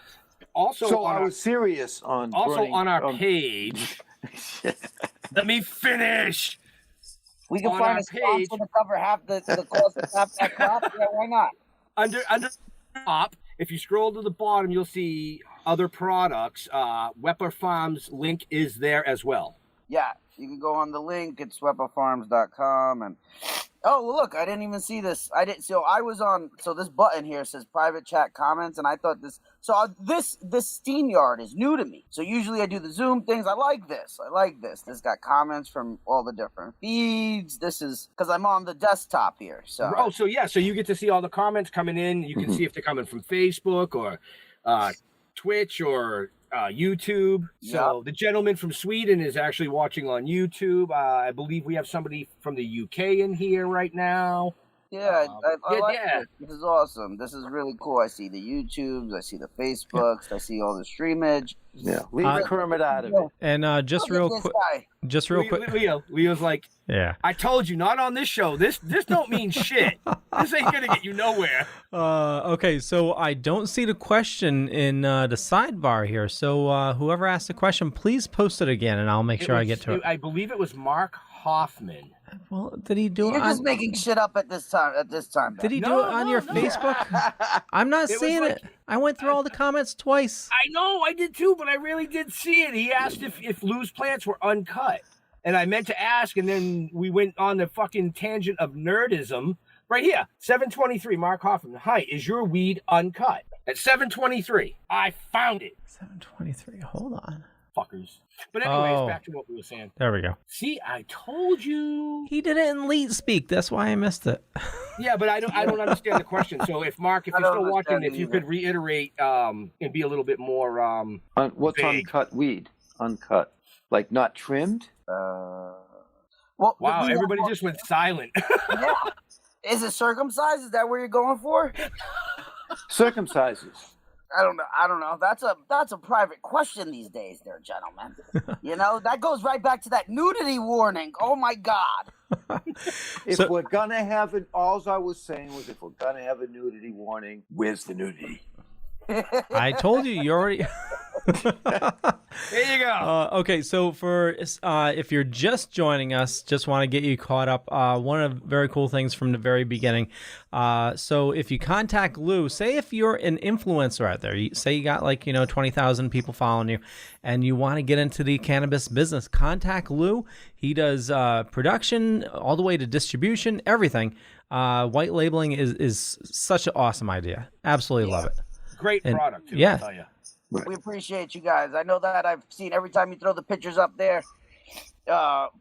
Also, I was serious on. Also on our page. Let me finish. We can find a sponsor to cover half the cost of half that crop. Yeah, why not? Under top, if you scroll to the bottom, you'll see other products. WEPA Farms link is there as well. Yeah, you can go on the link. It's wepafarms.com, and Oh, well, look, I didn't even see this. I didn't. So I was on. So this button here says private chat comments, and I thought this. So this StreamYard is new to me. So usually I do the Zoom things. I like this. This got comments from all the different feeds. This is because I'm on the desktop here. So so you get to see all the comments coming in. You can see if they're coming from Facebook or Twitch or YouTube. So the gentleman from Sweden is actually watching on YouTube. I believe we have somebody from the UK in here right now. Yeah, I like this. This is awesome. This is really cool. I see the YouTubes, I see the Facebooks, I see all the streamage. Yeah, leave Kermit out of it. And just real quick, Leo's like, yeah. I told you, not on this show. This don't mean shit. This ain't gonna get you nowhere. Okay, so I don't see the question in the sidebar here. So whoever asked the question, please post it again, and I'll make sure I get to it. I believe it was Mark Hoffman. Well, did he do it? You're just making shit up at this time. Did he do it on your Facebook? I'm not seeing it. I went through all the comments twice. I know, I did too, but I really did see it. He asked if Lou's plants were uncut. And I meant to ask, and then we went on the fucking tangent of nerdism. Right here, 723, Mark Hoffman. Hi, is your weed uncut? At 723, I found it. 723, hold on. Fuckers. But anyways, back to what we were saying. There we go. See, I told you. He did it in lead speak. That's why I missed it. Yeah, but I don't understand the question. So if Mark, if you're still watching, if you could reiterate and be a little bit more what's vague. uncut weed? Uncut, like not trimmed. Well, wow, everybody just went silent. Yeah. Is it circumcised? Is that where you're going for? Circumcises. I don't know. That's a private question these days, there, gentlemen. You know, that goes right back to that nudity warning. Oh my God. If we're gonna have it, all I was saying was if we're gonna have a nudity warning, where's the nudity? I told you, you already. There you go. Okay, so for if you're just joining us, just want to get you caught up. One of the very cool things from the very beginning. So if you contact Lou, say if you're an influencer out there, say you got 20,000 people following you, and you want to get into the cannabis business, contact Lou. He does production all the way to distribution, everything. White labeling is such an awesome idea. Absolutely love it. Great product, too, yeah. I'll tell you. We appreciate you guys. I know that I've seen every time you throw the pictures up there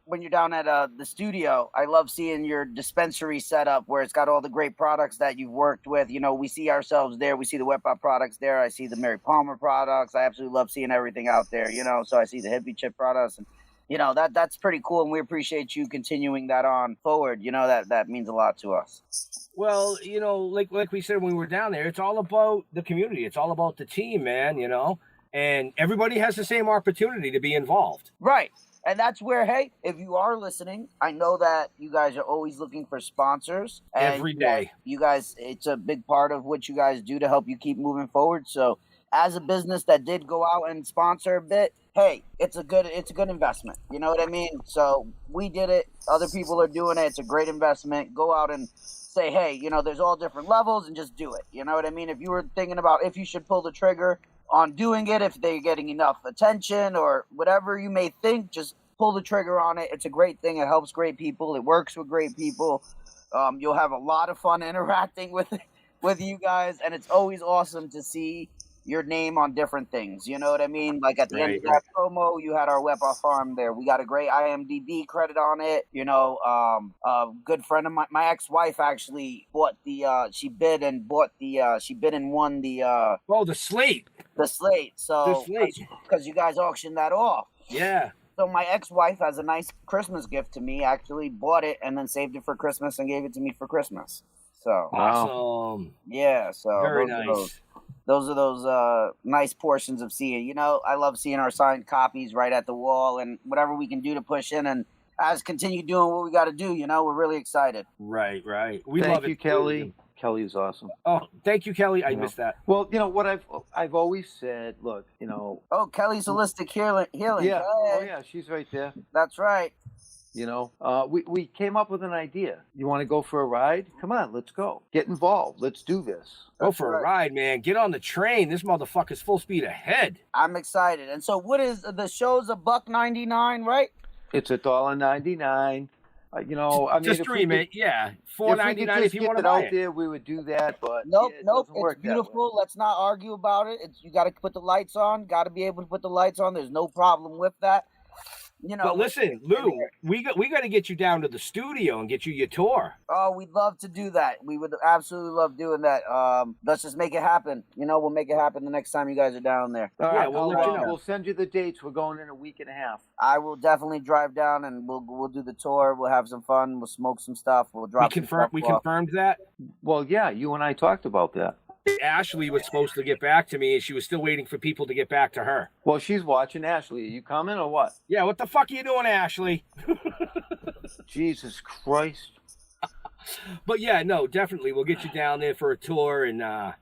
when you're down at the studio. I love seeing your dispensary setup where it's got all the great products that you've worked with. You know, we see ourselves there. We see the WEPA products there. I see the Mary Palmer products. I absolutely love seeing everything out there, so I see the hippie chip products. And, that's pretty cool, and we appreciate you continuing that on forward. That means a lot to us. Well, like we said when we were down there, it's all about the community. It's all about the team, man, and everybody has the same opportunity to be involved. Right. And that's where, hey, if you are listening, I know that you guys are always looking for sponsors. Every day. You guys, it's a big part of what you guys do to help you keep moving forward. So as a business that did go out and sponsor a bit, hey, it's a good investment. You know what I mean? So we did it. Other people are doing it. It's a great investment. Go out and say, hey, there's all different levels, and just do it. You know what I mean? If you were thinking about if you should pull the trigger on doing it, if they're getting enough attention or whatever you may think, just pull the trigger on it. It's a great thing. It helps great people. It works with great people. You'll have a lot of fun interacting with you guys, and it's always awesome to see your name on different things. You know what I mean? Like at the end of that promo, you had our WEPA farm there. We got a great IMDb credit on it. A good friend of my ex-wife actually bought she bid and won the the slate. The slate. So because you guys auctioned that off. Yeah. So my ex-wife has a nice Christmas gift to me, actually bought it and then saved it for Christmas and gave it to me for Christmas. So awesome. Yeah, so very nice. Those are those nice portions of seeing. I love seeing our signed copies right at the wall, and whatever we can do to push in and as continue doing what we got to do. We're really excited. Right. We Thank love you, it, Kelly. Kelly is awesome. Oh, thank you, Kelly. I missed that. Well, what I've always said. Look, Oh, Kelly's Holistic Healing. Yeah. Hey. Oh, yeah. She's right there. That's right. We came up with an idea. You want to go for a ride? Come on, let's go. Get involved. Let's do this. Go for a ride, man. Get on the train. This motherfucker's full speed ahead. I'm excited. And so what is the show's $1.99, right? It's $1.99. You know, I mean, just if stream we could, it, yeah. if we could $4.99 just if you get want to it buy out it. there, we would do that. But Nope, it nope. doesn't work It's that way. beautiful. Let's not argue about it. You got to put the lights on. Got to be able to put the lights on. There's no problem with that. You know. But listen, Lou, we got to get you down to the studio and get you your tour. Oh, we'd love to do that. We would absolutely love doing that. Let's just make it happen. You know, we'll make it happen the next time you guys are down there. All right, we'll let you know. We'll send you the dates. We're going in a week and a half. I will definitely drive down and we'll do the tour. We'll have some fun. We'll smoke some stuff. We'll drop. We confirmed that. Well, yeah, you and I talked about that. Ashley was supposed to get back to me, and she was still waiting for people to get back to her. Well, she's watching. Ashley, are you coming or what? Yeah, what the fuck are you doing, Ashley? Jesus Christ. But yeah, no, definitely, we'll get you down there for a tour, and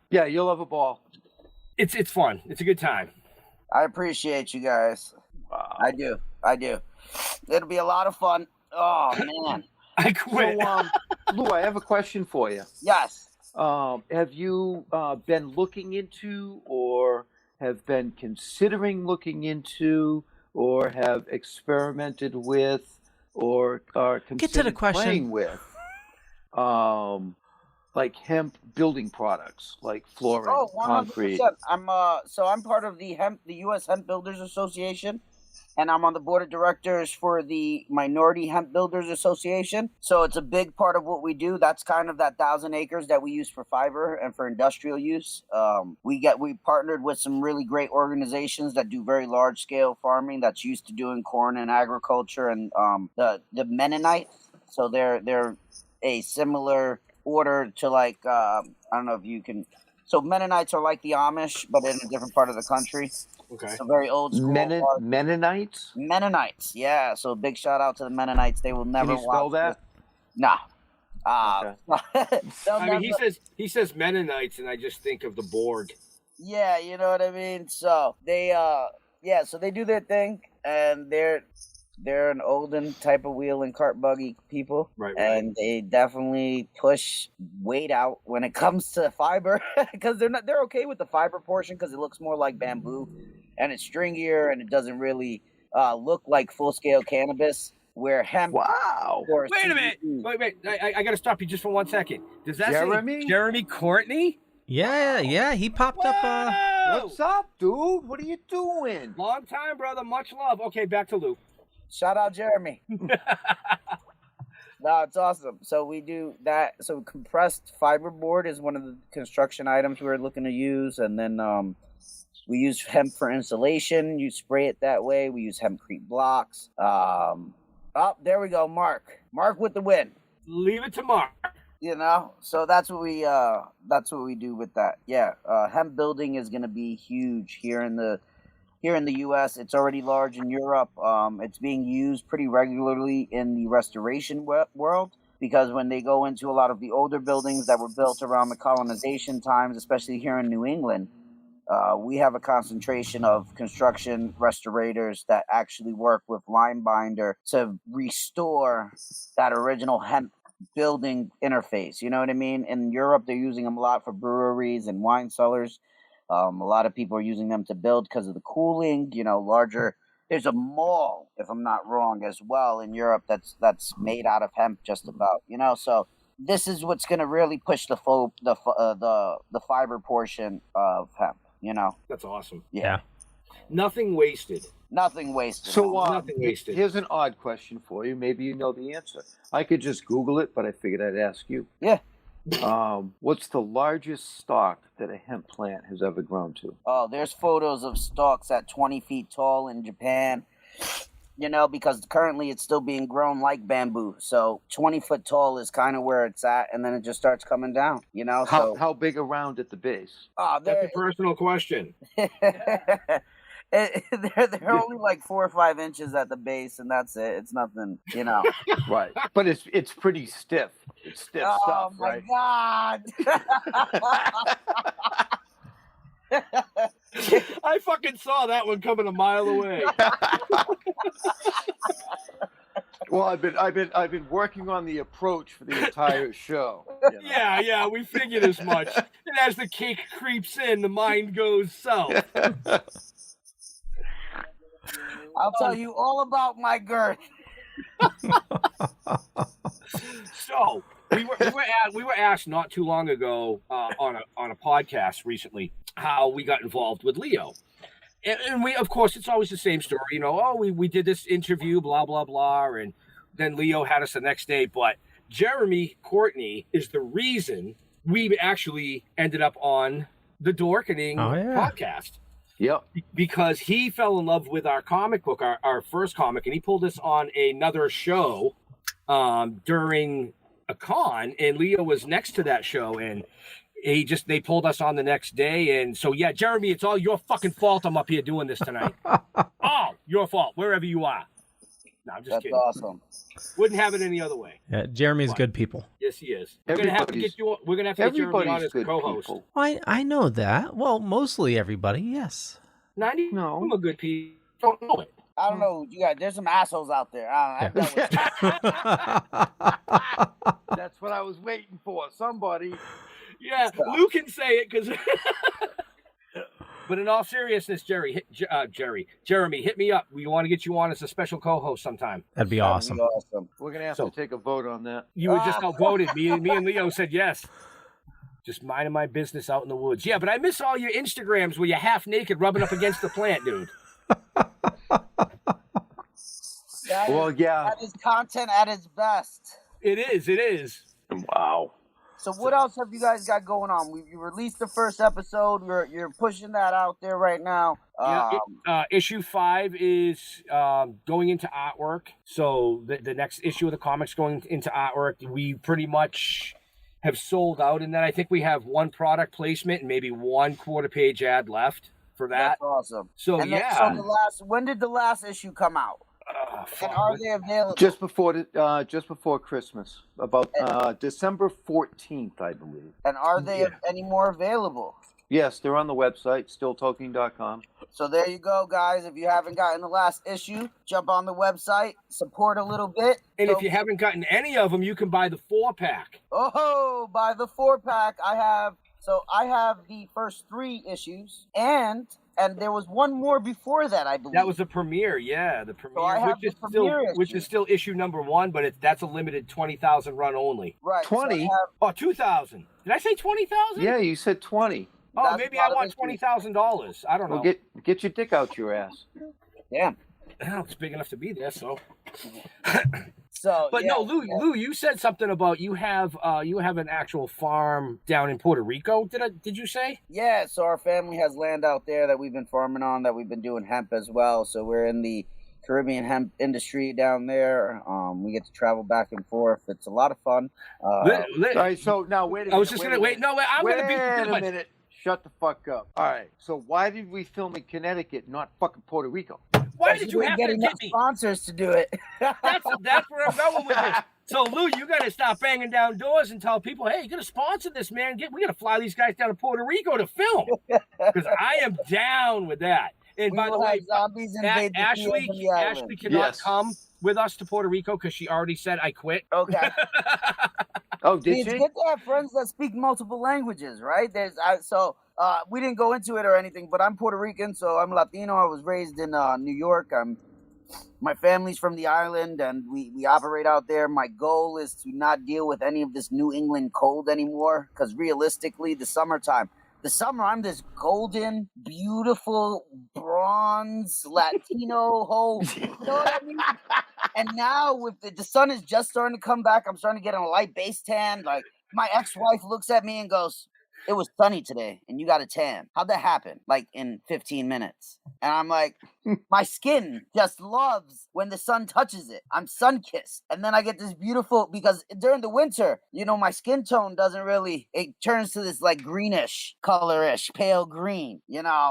yeah, you'll have a ball. It's fun. It's a good time. I appreciate you guys. Wow. I do. It'll be a lot of fun. Oh man, I quit. So, Lou, I have a question for you. Yes. Have you been looking into, or have been considering looking into, or have experimented with, or are considering playing with, like hemp building products, like flooring, Oh, 100%. concrete? I'm part of the U.S. Hemp Builders Association, and I'm on the board of directors for the Minority Hemp Builders Association. So it's a big part of what we do. That's kind of that 1,000 acres that we use for fiber and for industrial use. We partnered with some really great organizations that do very large scale farming that's used to doing corn and agriculture, and the Mennonites. So they're a similar order to like I don't know if you can. So Mennonites are like the Amish, but in a different part of the country. Okay. So very old school. Mennonites? Mennonites, yeah. So big shout out to the Mennonites. They will never. Can you spell that? Nah. I mean, he says Mennonites, and I just think of the Borg. Yeah, you know what I mean. So they, so they do their thing, and they're an olden type of wheel and cart buggy people, right? And they definitely push weight out when it comes to fiber, because they're okay with the fiber portion because it looks more like bamboo, and it's stringier, and it doesn't really look like full scale cannabis. Where hemp, wow! Wait a minute, wait! I got to stop you just for 1 second. Does that say Jeremy Courtney? Yeah, he popped up. What's up, dude? What are you doing? Long time, brother. Much love. Okay, back to Lou. Shout out Jeremy. No, it's awesome. So we do that. So compressed fiberboard is one of the construction items we're looking to use, and then we use hemp for insulation. You spray it that way. We use hempcrete blocks. Oh, there we go, Mark with the win. Leave it to Mark. You know, so that's what we do with that. Yeah, hemp building is going to be huge here in the U.S. It's already large in Europe. It's being used pretty regularly in the restoration world, because when they go into a lot of the older buildings that were built around the colonization times, especially here in New England, we have a concentration of construction restorators that actually work with lime binder to restore that original hemp building interface. You know what I mean? In Europe, they're using them a lot for breweries and wine cellars. A lot of people are using them to build because of the cooling, you know, larger. There's a mall, if I'm not wrong, as well in Europe that's made out of hemp, just about, you know. So this is what's going to really push the fiber portion of hemp, you know. That's awesome. Yeah. Nothing wasted. Nothing wasted. So nothing wasted. Here's an odd question for you. Maybe you know the answer. I could just Google it, but I figured I'd ask you. Yeah. What's the largest stalk that a hemp plant has ever grown to? Oh, there's photos of stalks at 20 feet tall in Japan, you know, because currently it's still being grown like bamboo. So 20 foot tall is kind of where it's at, and then it just starts coming down, you know. How big around at the base? Oh, that's a personal question. They're only like 4 or 5 inches at the base, and that's it. It's nothing, you know. Right, but it's pretty stiff. It's stiff stuff, right? Oh my God! I fucking saw that one coming a mile away. Well, I've been working on the approach for the entire show. You know? Yeah, we figured as much. And as the cake creeps in, the mind goes south. I'll tell you all about my girth. So we were asked not too long ago on a podcast recently how we got involved with Leo. And we, of course, it's always the same story, you know. Oh, we did this interview, blah blah blah, and then Leo had us the next day. But Jeremy Courtney is the reason we actually ended up on the Dorkening podcast. Yep. Because he fell in love with our comic book, our first comic, and he pulled us on another show during a con, and Leo was next to that show, and they pulled us on the next day. And so, yeah, Jeremy, it's all your fucking fault I'm up here doing this tonight. All your fault, wherever you are. No, I'm just kidding. That's awesome. Wouldn't have it any other way. Yeah, Jeremy's good people. Yes, he is. We're gonna have to get Jeremy on as co-host. I know that. Well, mostly everybody, yes. 90 no. I'm a good people. Don't know it. I don't know. You guys, there's some assholes out there. That's what I was waiting for. Somebody. Yeah, Lou can say it because. But in all seriousness, Jeremy, hit me up. We want to get you on as a special co-host sometime. That'd be awesome. We're gonna have to take a vote on that. You were just outvoted. Me and Leo said yes. Just minding my business out in the woods. Yeah, but I miss all your Instagrams where you're half naked rubbing up against the plant, dude. That is content at its best. It is. Wow. So what else have you guys got going on? You released the first episode. You're pushing that out there right now. Issue 5 is going into artwork. So the next issue of the comics going into artwork. We pretty much have sold out in that. I think we have one product placement and maybe one quarter-page ad left for that. That's awesome. So when did the last issue come out? And are they available? Just before Christmas, about December 14th, I believe. And are they any more available? Yes, they're on the website, stilltoking.com. So there you go, guys. If you haven't gotten the last issue, jump on the website, support a little bit. And if you haven't gotten any of them, you can buy the 4-pack. Oh, buy the 4-pack. I have the first 3 issues, and there was one more before that, I believe. That was the premiere, yeah, the premiere, so I have which is still issue number 1, but that's a limited 20,000 run only. Right. 20? So 2,000. Did I say 20,000? Yeah, you said 20. Oh, maybe I want $20,000. I don't know. Well, get your dick out your ass. Yeah. It's big enough to be there, so. But no, Lou, you said something about you have an actual farm down in Puerto Rico. Did you say? Yeah, so our family has land out there that we've been farming on, that we've been doing hemp as well. So we're in the Caribbean hemp industry down there. We get to travel back and forth. It's a lot of fun. All right, so now wait a minute. I was just gonna wait. No, I'm gonna be. Wait a minute. Shut the fuck up. All right. So why did we film in Connecticut, not fucking Puerto Rico? Why did you have get to enough sponsors to do it? That's where I'm going with this. So Lou, you got to stop banging down doors and tell people, hey, you got to sponsor this, man. We got to fly these guys down to Puerto Rico to film, because I am down with that. And by the way, Ashley cannot come with us to Puerto Rico because she already said I quit. Okay. Oh, did It's she? good to have friends that speak multiple languages, right? We didn't go into it or anything, but I'm Puerto Rican, so I'm Latino. I was raised in New York. My family's from the island, and we operate out there. My goal is to not deal with any of this New England cold anymore, because realistically, the summer, I'm this golden, beautiful, bronze, Latino whole, you know what I mean? And now with the sun is just starting to come back, I'm starting to get on a light base tan. Like, my ex-wife looks at me and goes, "It was sunny today and you got a tan. How'd that happen?" Like in 15 minutes. And I'm like, my skin just loves when the sun touches it. I'm sun-kissed. And then I get this beautiful, because during the winter, my skin tone it turns to this like greenish colorish, pale green,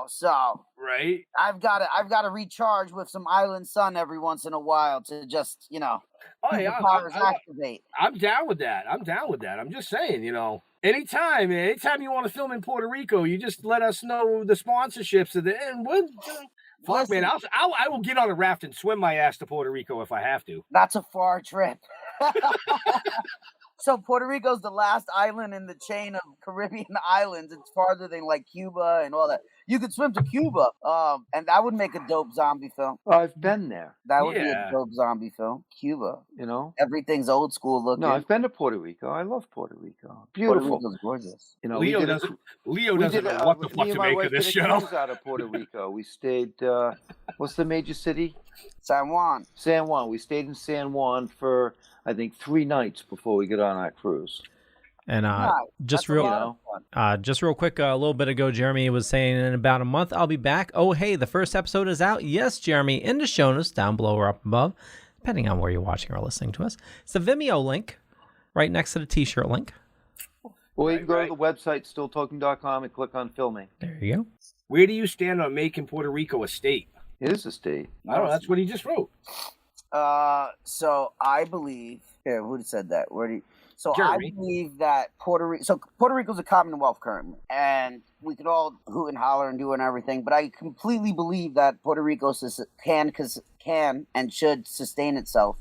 so. Right. I've got to recharge with some island sun every once in a while to just, Oh, yeah, powers activate. I'm down with that. I'm just saying, anytime you want to film in Puerto Rico, you just let us know the sponsorships of and fuck, man, I will get on a raft and swim my ass to Puerto Rico if I have to. That's a far trip. So Puerto Rico's the last island in the chain of Caribbean islands. It's farther than like Cuba and all that. You could swim to Cuba, and that would make a dope zombie film. I've been there. That would be a dope zombie film. Cuba, You know? everything's old school looking. No, I've been to Puerto Rico. I love Puerto Rico. Puerto Beautiful. Rico's gorgeous. You know, Leo we did doesn't. we Leo doesn't did, know what the fuck me and to my make wife of this did a show. cruise out of Puerto Rico. We stayed. What's the major city? San Juan. San Juan. We stayed in San Juan for I think 3 nights before we got on our cruise. And just That's a lot real, of fun. just real quick, a little bit ago, Jeremy was saying in about a month I'll be back. Oh, hey, the first episode is out. Yes, Jeremy, in the show notes down below or up above, depending on where you're watching or listening to us. It's the Vimeo link right next to the T-shirt link. Or you can go to the website stilltalking.com and click on filming. There you go. Where do you stand on making Puerto Rico a state? It is a state. I don't know. That's what he just wrote. So I believe. Here, who said that? Where do you? So Jeremy. I believe that Puerto Rico's a commonwealth currently, and we could all hoot and holler and do and everything, but I completely believe that Puerto Rico can and should sustain itself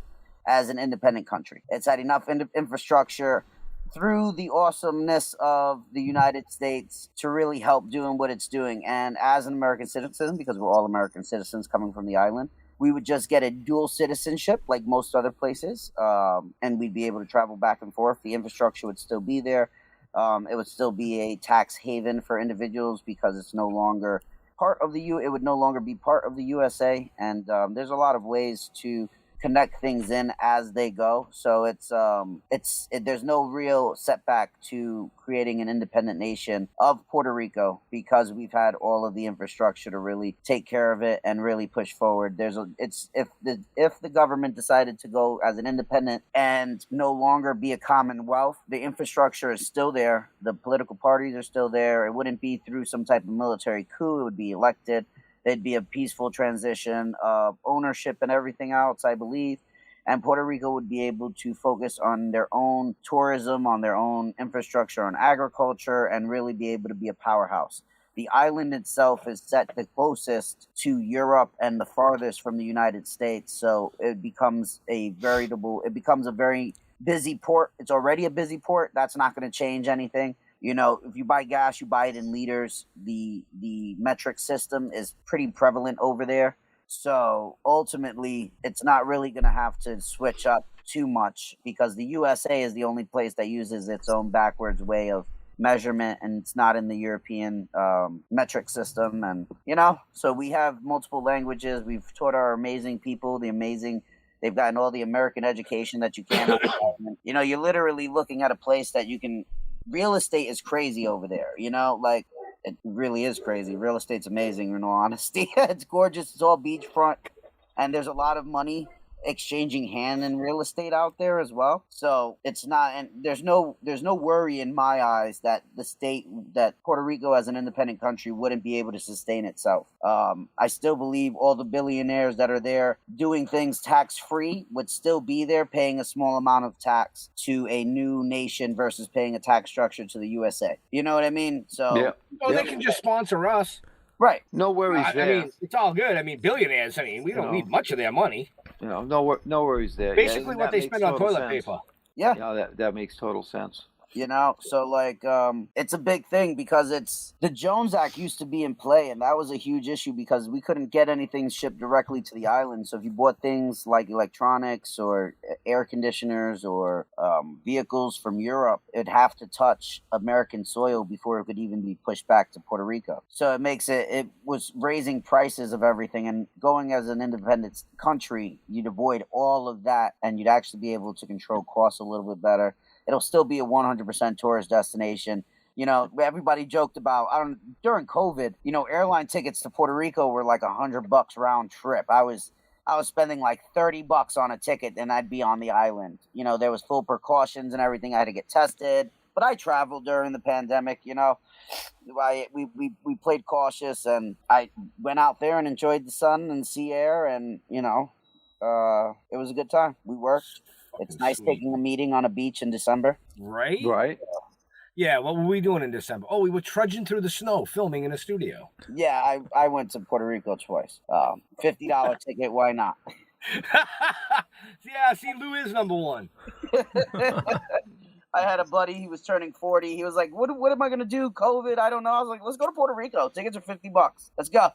as an independent country. It's had enough infrastructure through the awesomeness of the United States to really help doing what it's doing. And as an American citizen, because we're all American citizens coming from the island, we would just get a dual citizenship like most other places, and we'd be able to travel back and forth. The infrastructure would still be there. It would still be a tax haven for individuals because it's no longer part of the it would no longer be part of the USA. And there's a lot of ways to connect things in as they go. So there's no real setback to creating an independent nation of Puerto Rico because we've had all of the infrastructure to really take care of it and really push forward. If the government decided to go as an independent and no longer be a commonwealth, the infrastructure is still there. The political parties are still there. It wouldn't be through some type of military coup. It would be elected. There'd be a peaceful transition of ownership and everything else, I believe. And Puerto Rico would be able to focus on their own tourism, on their own infrastructure, on agriculture, and really be able to be a powerhouse. The island itself is set the closest to Europe and the farthest from the United States. So it becomes a very busy port. It's already a busy port. That's not going to change anything. You know, if you buy gas, you buy it in liters. The metric system is pretty prevalent over there. So ultimately, it's not really going to have to switch up too much because the USA is the only place that uses its own backwards way of measurement, and it's not in the European metric system. And, you know, so we have multiple languages. We've taught our amazing people they've gotten all the American education that you can. You know, you're literally looking at a place that you can. Real estate is crazy over there, you know, like it really is crazy. Real estate's amazing, in all honesty. It's gorgeous. It's all beachfront, and there's a lot of money exchanging hand in real estate out there as well. So it's not, and there's no worry in my eyes that that Puerto Rico as an independent country wouldn't be able to sustain itself. I still believe all the billionaires that are there doing things tax-free would still be there paying a small amount of tax to a new nation versus paying a tax structure to the USA. You know what I mean? So Yeah. Well, they can just sponsor us. Right. No worries I there. mean, it's all good. I mean, billionaires, we don't need much of their money. You know, no worries there. Basically what that they makes spend on total toilet sense. paper. Yeah. Yeah, that makes total sense. You know, so like it's a big thing because the Jones Act used to be in play, and that was a huge issue because we couldn't get anything shipped directly to the island. So if you bought things like electronics or air conditioners or vehicles from Europe, it'd have to touch American soil before it could even be pushed back to Puerto Rico. So it was raising prices of everything, and going as an independent country, you'd avoid all of that, and you'd actually be able to control costs a little bit better. It'll still be a 100% tourist destination. You know, everybody joked about, during COVID, you know, airline tickets to Puerto Rico were like $100 round trip. I was spending like $30 on a ticket and I'd be on the island. You know, there was full precautions and everything. I had to get tested, but I traveled during the pandemic, you know. We played cautious and I went out there and enjoyed the sun and sea air and, you know, it was a good time. We worked. It's nice taking a meeting on a beach in December. Right? Right. Yeah, what were we doing in December? Oh, we were trudging through the snow, filming in a studio. Yeah, I went to Puerto Rico twice. $50 ticket, why not? Yeah, see, Lou is number one. I had a buddy. He was turning 40. He was like, "What am I gonna do? COVID? I don't know." I was like, "Let's go to Puerto Rico. Tickets are $50. Let's go."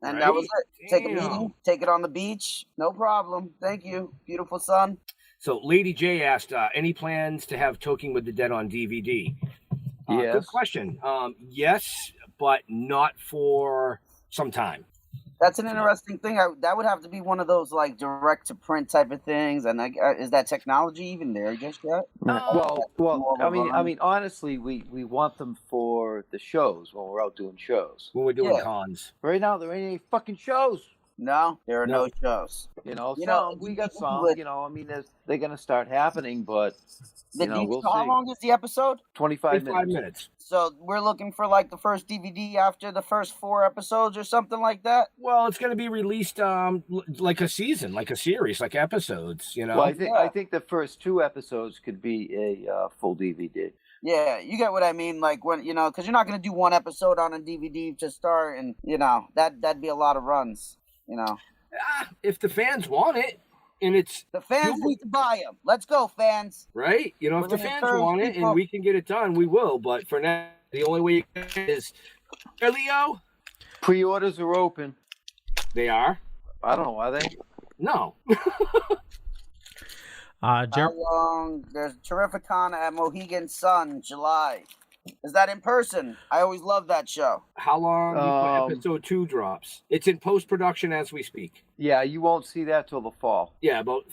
And that was it. Take a meeting, take it on the beach. No problem. Thank you. Beautiful sun. So Lady J asked, any plans to have Toking with the Dead on DVD? Yes. Good question. Yes, but not for some time. That's an interesting thing. That would have to be one of those like direct to print type of things. And is that technology even there just yet? Well, I mean, honestly, we want them for the shows when we're out doing shows. When we're doing cons. Right now, there ain't any fucking shows. No, there are no shows. We got some. I mean, they're gonna start happening, but we'll see. How long is the episode? 25 minutes. So we're looking for like the first DVD after the first 4 episodes or something like that. Well, it's going to be released like a season, like a series, like episodes. Well, I think the first 2 episodes could be a full DVD. Yeah, you get what I mean. Like when because you're not going to do 1 episode on a DVD to start, and that'd be a lot of runs. If the fans want it, and it's the fans need to buy them. Let's go, fans! Right? If the fans want it and we can get it done, we will. But for now, the only way you can get it is Leo. Pre-orders are open. They are. I don't know. Are they? No. How long? There's Terrificon at Mohegan Sun, July. Is that in person? I always love that show. How long before episode 2 drops? It's in post-production as we speak. Yeah, you won't see that till the fall. Yeah, about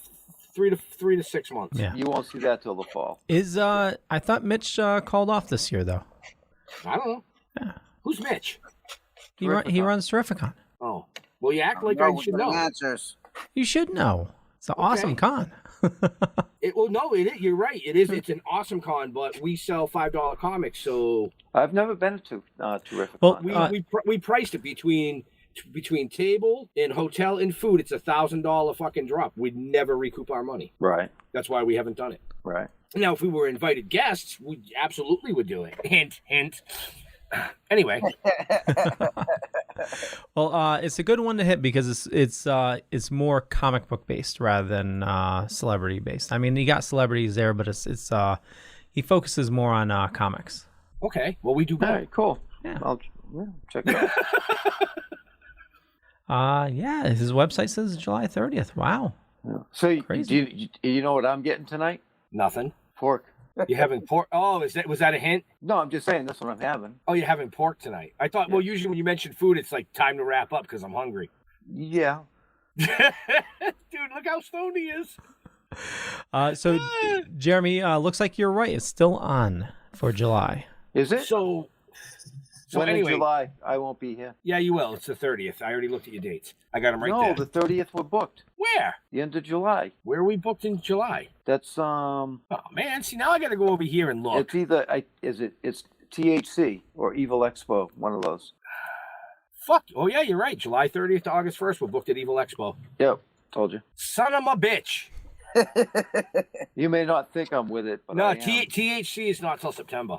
3 to 6 months. Yeah. You won't see that till the fall. I thought Mitch called off this year though. I don't know. Yeah. Who's Mitch? He runs Terrificon. Oh. Well, you act like I should know. Answers. You should know. It's an awesome con. You're right. It is. It's an awesome con, but we sell $5 comics, so I've never been to Terrific. Well, we priced it between table and hotel and food. It's $1,000 fucking drop. We'd never recoup our money. Right. That's why we haven't done it. Right. Now, if we were invited guests, we absolutely would do it. Hint, hint. Anyway. Well, it's a good one to hit because it's more comic book based rather than celebrity based. I mean, you got celebrities there, but it's he focuses more on comics. Okay, well we do both. All right, cool. Yeah, I'll check it out. Yeah, his website says July 30th. Wow. Yeah. So crazy. Do you know what I'm getting tonight? Nothing. Pork. You having pork? Oh, was that a hint? No, I'm just saying that's what I'm having. Oh, you're having pork tonight. I thought. Yeah. Well, usually when you mention food, it's like time to wrap up because I'm hungry. Yeah. Dude, look how stoned he is. So Jeremy, looks like you're right. It's still on for July. Is it? So when anyway, in July, I won't be here. Yeah, you will. It's the 30th. I already looked at your dates. I got them right there. No, the 30th we're booked. Where? The end of July. Where are we booked in July? That's Oh man, see now I got to go over here and look. It's either it's THC or Evil Expo, one of those. Fuck. Oh yeah, you're right. July 30th to August 1st, we're booked at Evil Expo. Yep, told you. Son of a bitch. You may not think I'm with it, but no, I am. THC is not till September.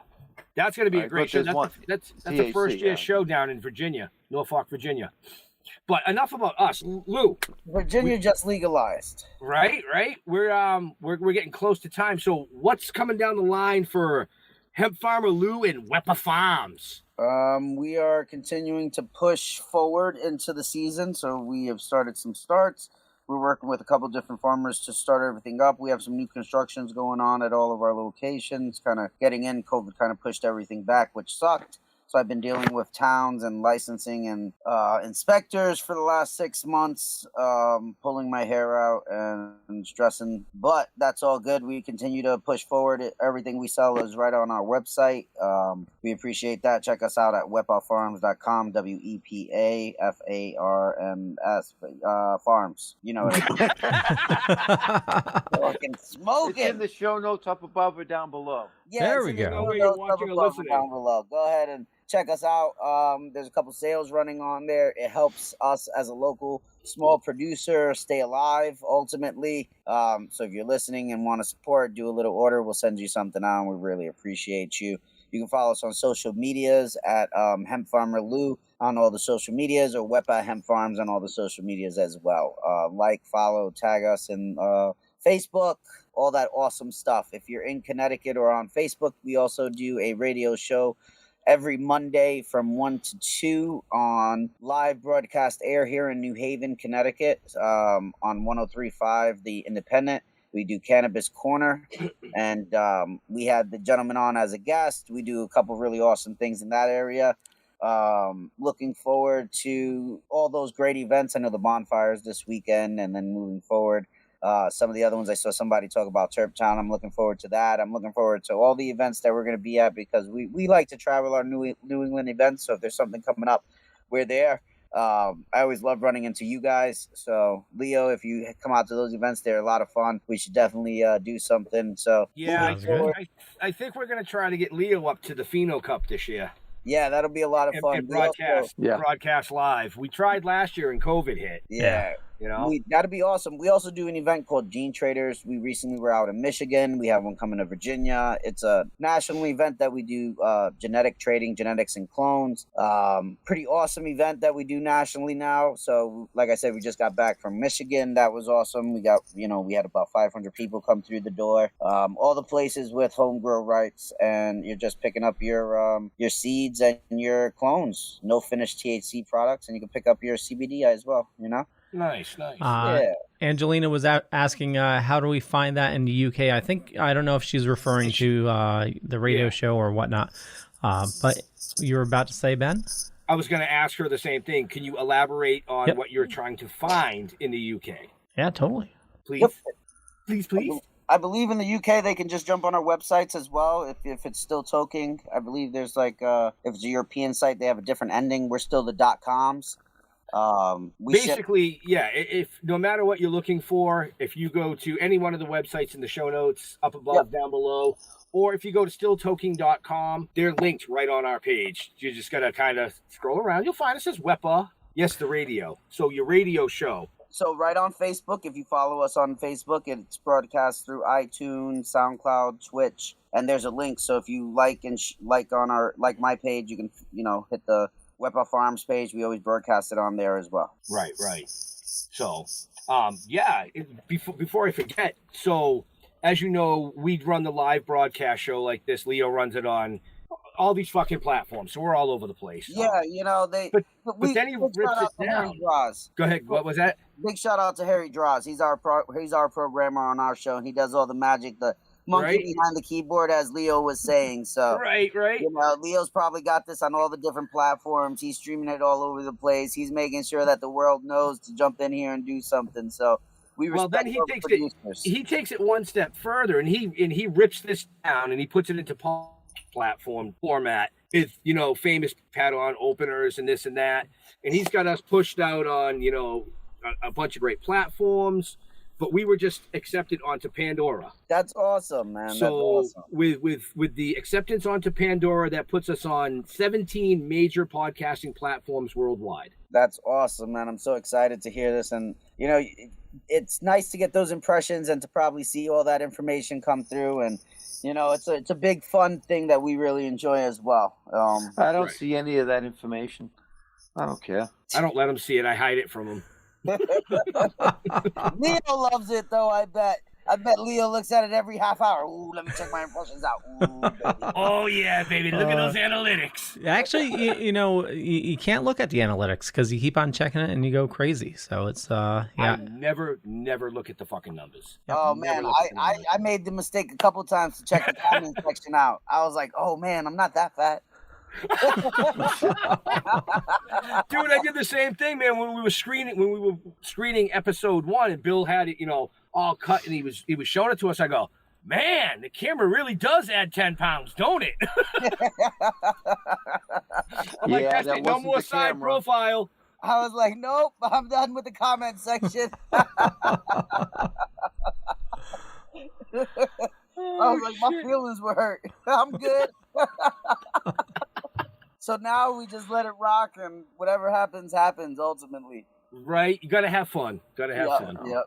That's going to be a great show. That's THC, a first year show down in Virginia, Norfolk, Virginia. But enough about us, Lou. Virginia just legalized. Right. We're getting close to time. So what's coming down the line for Hemp Farmer Lou and WEPA Farms? We are continuing to push forward into the season, so we have started some starts. We're working with a couple different farmers to start everything up. We have some new constructions going on at all of our locations, kind of getting in. COVID kind of pushed everything back, which sucked. So I've been dealing with towns and licensing and inspectors for the last 6 months, pulling my hair out and stressing. But that's all good. We continue to push forward. Everything we sell is right on our website. We appreciate that. Check us out at wepafarms.com, WEPAFARMS, farms. You know what I mean. Fucking smoking. It's in the show notes up above or down below. Yeah, there we go. Down below. Go ahead and check us out. There's a couple sales running on there. It helps us as a local small producer stay alive ultimately. So if you're listening and want to support, do a little order. We'll send you something on. We really appreciate you. You can follow us on social medias at Hemp Farmer Lou on all the social medias, or WEPA Hemp Farms on all the social medias as well. Like, follow, tag us in Facebook, all that awesome stuff. If you're in Connecticut or on Facebook, we also do a radio show every Monday from 1 to 2 on live broadcast air here in New Haven, Connecticut, on 103.5 The Independent. We do Cannabis Corner, and we had the gentleman on as a guest. We do a couple really awesome things in that area. Looking forward to all those great events. I know the bonfires this weekend, and then moving forward, some of the other ones. I saw somebody talk about Turp Town. I'm looking forward to that. I'm looking forward to all the events that we're going to be at, because we like to travel our New England events. So if there's something coming up, we're there. I always love running into you guys. So Leo, if you come out to those events, they're a lot of fun. We should definitely do something. So yeah, I think we're going to try to get Leo up to the Pheno Cup this year. Yeah, that'll be a lot of fun. And broadcast live. We tried last year and COVID hit. Yeah. You know, that'd be awesome. We also do an event called Gene Traders. We recently were out in Michigan. We have one coming to Virginia. It's a national event that we do genetic trading, genetics and clones. Pretty awesome event that we do nationally now. So, like I said, we just got back from Michigan. That was awesome. We had about 500 people come through the door. All the places with home grow rights, and you're just picking up your seeds and your clones. No finished THC products, and you can pick up your CBD as well. You know. Nice. Angelina was asking, how do we find that in the UK? I don't know if she's referring to the radio show or whatnot. But you were about to say, Ben? I was going to ask her the same thing. Can you elaborate on what you're trying to find in the UK? Yeah, totally. Please. Yep. Please. I believe in the UK they can just jump on our websites as well if it's still Toking. I believe there's if it's a European site, they have a different ending. We're still the .coms. If no matter what you're looking for, if you go to any one of the websites in the show notes, up above, down below, or if you go to stilltoking.com, they're linked right on our page. You just gotta kind of scroll around. You'll find it says WEPA. Yes, the radio. So your radio show. So right on Facebook, if you follow us on Facebook, it's broadcast through iTunes, SoundCloud, Twitch, and there's a link. So if you like my page, you can hit the WEPA Farms page. We always broadcast it on there as well. Right. So, before I forget, so as you know, we run the live broadcast show like this. Leo runs it on all these fucking platforms, so we're all over the place. Yeah, But then he rips it down. Go ahead. What was that? Big shout out to Harry Draws. He's our programmer on our show, and he does all the magic. The monkey behind the keyboard, as Leo was saying. So right. Leo's probably got this on all the different platforms. He's streaming it all over the place. He's making sure that the world knows to jump in here and do something. So we respect he takes it one step further, and he rips this down and he puts it into platform format. It's famous pad-on openers and this and that, and he's got us pushed out on a bunch of great platforms. But we were just accepted onto Pandora. That's awesome, man. So That's awesome. with the acceptance onto Pandora, that puts us on 17 major podcasting platforms worldwide. That's awesome, man. I'm so excited to hear this. And, it's nice to get those impressions and to probably see all that information come through. And, it's a big fun thing that we really enjoy as well. I don't see any of that information. I don't care. I don't let him see it. I hide it from him. Leo loves it, though. I bet Leo looks at it every half hour. Ooh, let me check my impressions out. Ooh, baby. Oh yeah, baby, look at those analytics. Actually, you can't look at the analytics because you keep on checking it and you go crazy. So it's I never look at the fucking numbers. Oh man, I made the mistake a couple times to check the comment section out. I was like, oh man, I'm not that fat. Dude, I did the same thing, man. When we were screening episode 1, and Bill had it, all cut, and he was showing it to us. I go, man, the camera really does add 10 pounds, don't it? I'm like, that's it. No more side profile. I was like, nope, I'm done with the comment section. I was like, my feelings were hurt. I'm good. So now we just let it rock, and whatever happens, happens ultimately. Right? You gotta have fun. Fun.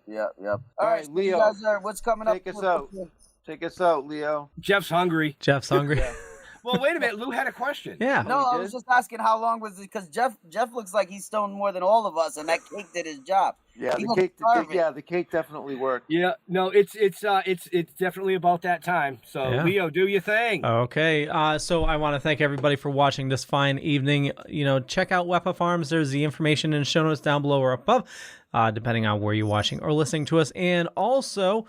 Yep. All right, Leo. What's coming up? Take us out, Leo. Jeff's hungry. Yeah. Well, wait a minute. Lou had a question. Yeah. No, I was just asking how long was it? Because Jeff looks like he's stoned more than all of us, and that cake did his job. Yeah, He the looks cake. starving. Yeah, the cake definitely worked. Yeah, no, it's definitely about that time. So Yeah. Leo, do your thing. Okay, so I want to thank everybody for watching this fine evening. Check out WEPA Farms. There's the information in the show notes down below or above, depending on where you're watching or listening to us. And also,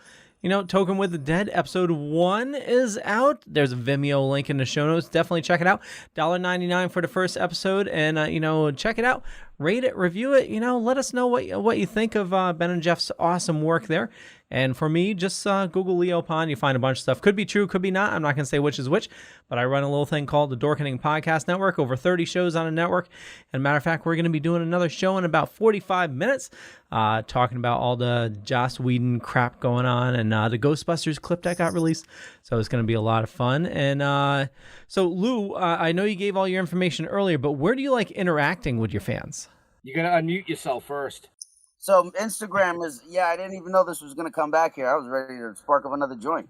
Token with the Dead episode 1 is out. There's a Vimeo link in the show notes. Definitely check it out. $1.99 for the first episode, and check it out. Rate it, review it. Let us know what you think of Ben and Jeff's awesome work there. And for me, just Google Leo Pond. You find a bunch of stuff. Could be true, could be not. I'm not going to say which is which, but I run a little thing called the Dorkening Podcast Network. Over 30 shows on a network. And matter of fact, we're going to be doing another show in about 45 minutes, talking about all the Joss Whedon crap going on and the Ghostbusters clip that got released. So it's going to be a lot of fun. And so, Lou, I know you gave all your information earlier, but where do you like interacting with your fans? You're going to unmute yourself first. So Instagram is, I didn't even know this was going to come back here. I was ready to spark up another joint.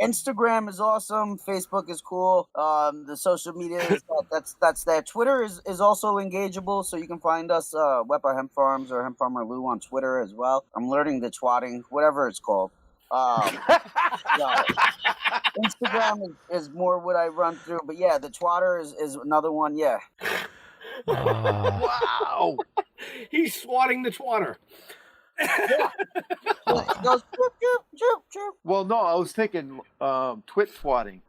Instagram is awesome. Facebook is cool. The social media, that's there. Twitter is also engageable, so you can find us, WEPA Hemp Farms or Hemp Farmer Lou on Twitter as well. I'm learning the twatting, whatever it's called. Instagram is more what I run through, but yeah, the twatter is another one, yeah. Wow. He's swatting the twatter. It goes, chirp, chirp, chirp, chirp. Well, no, I was thinking twit twatting.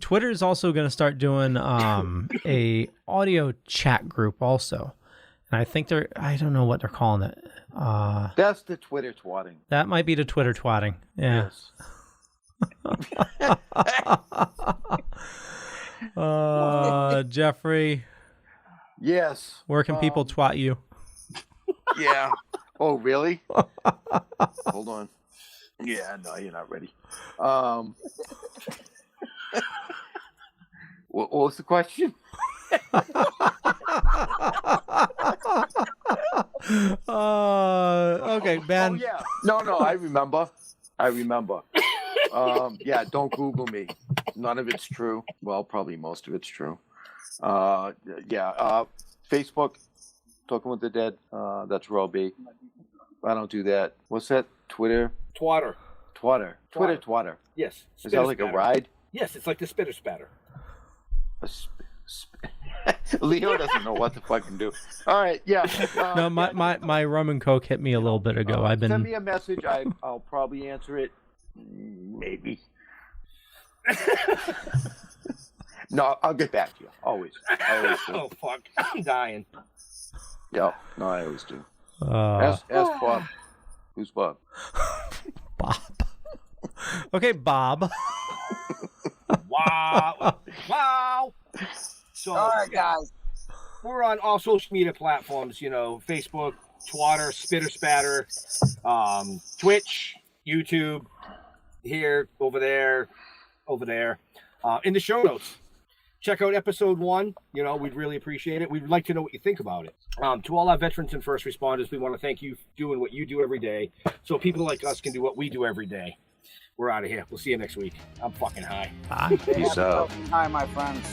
Twitter is also going to start doing a audio chat group also. And I think I don't know what they're calling it. That's the Twitter twatting. That might be the Twitter twatting. Yeah. Yes. Jeffrey. Yes. Where can people twat you? Yeah. Oh, really? Hold on. Yeah, no, you're not ready. What was the question? Okay, Ben. Oh, yeah. No, I remember. Yeah, don't Google me. None of it's true. Well, probably most of it's true. Facebook, Talking with the Dead. That's where I'll be. I don't do that. What's that? Twitter? Twatter. Twitter twatter. Yes. Is that like a ride? Yes, it's like the spitter spatter. Leo doesn't know what to fucking do. All right, yeah. No, my rum and coke hit me a little bit ago. Send me a message. I'll probably answer it. Maybe. No, I'll get back to you. Always. I always do. Oh fuck! I'm dying. Yeah, no, I always do. Ask Bob. Who's Bob? Bob. Okay, Bob. Wow. So, all right, guys. We're on all social media platforms, Facebook, Twatter, Spitter Spatter, Twitch, YouTube, here, over there, in the show notes. Check out episode 1. We'd really appreciate it. We'd like to know what you think about it. To all our veterans and first responders, we want to thank you for doing what you do every day so people like us can do what we do every day. We're out of here. We'll see you next week. I'm fucking high. Bye. Peace out. Hi, my friends.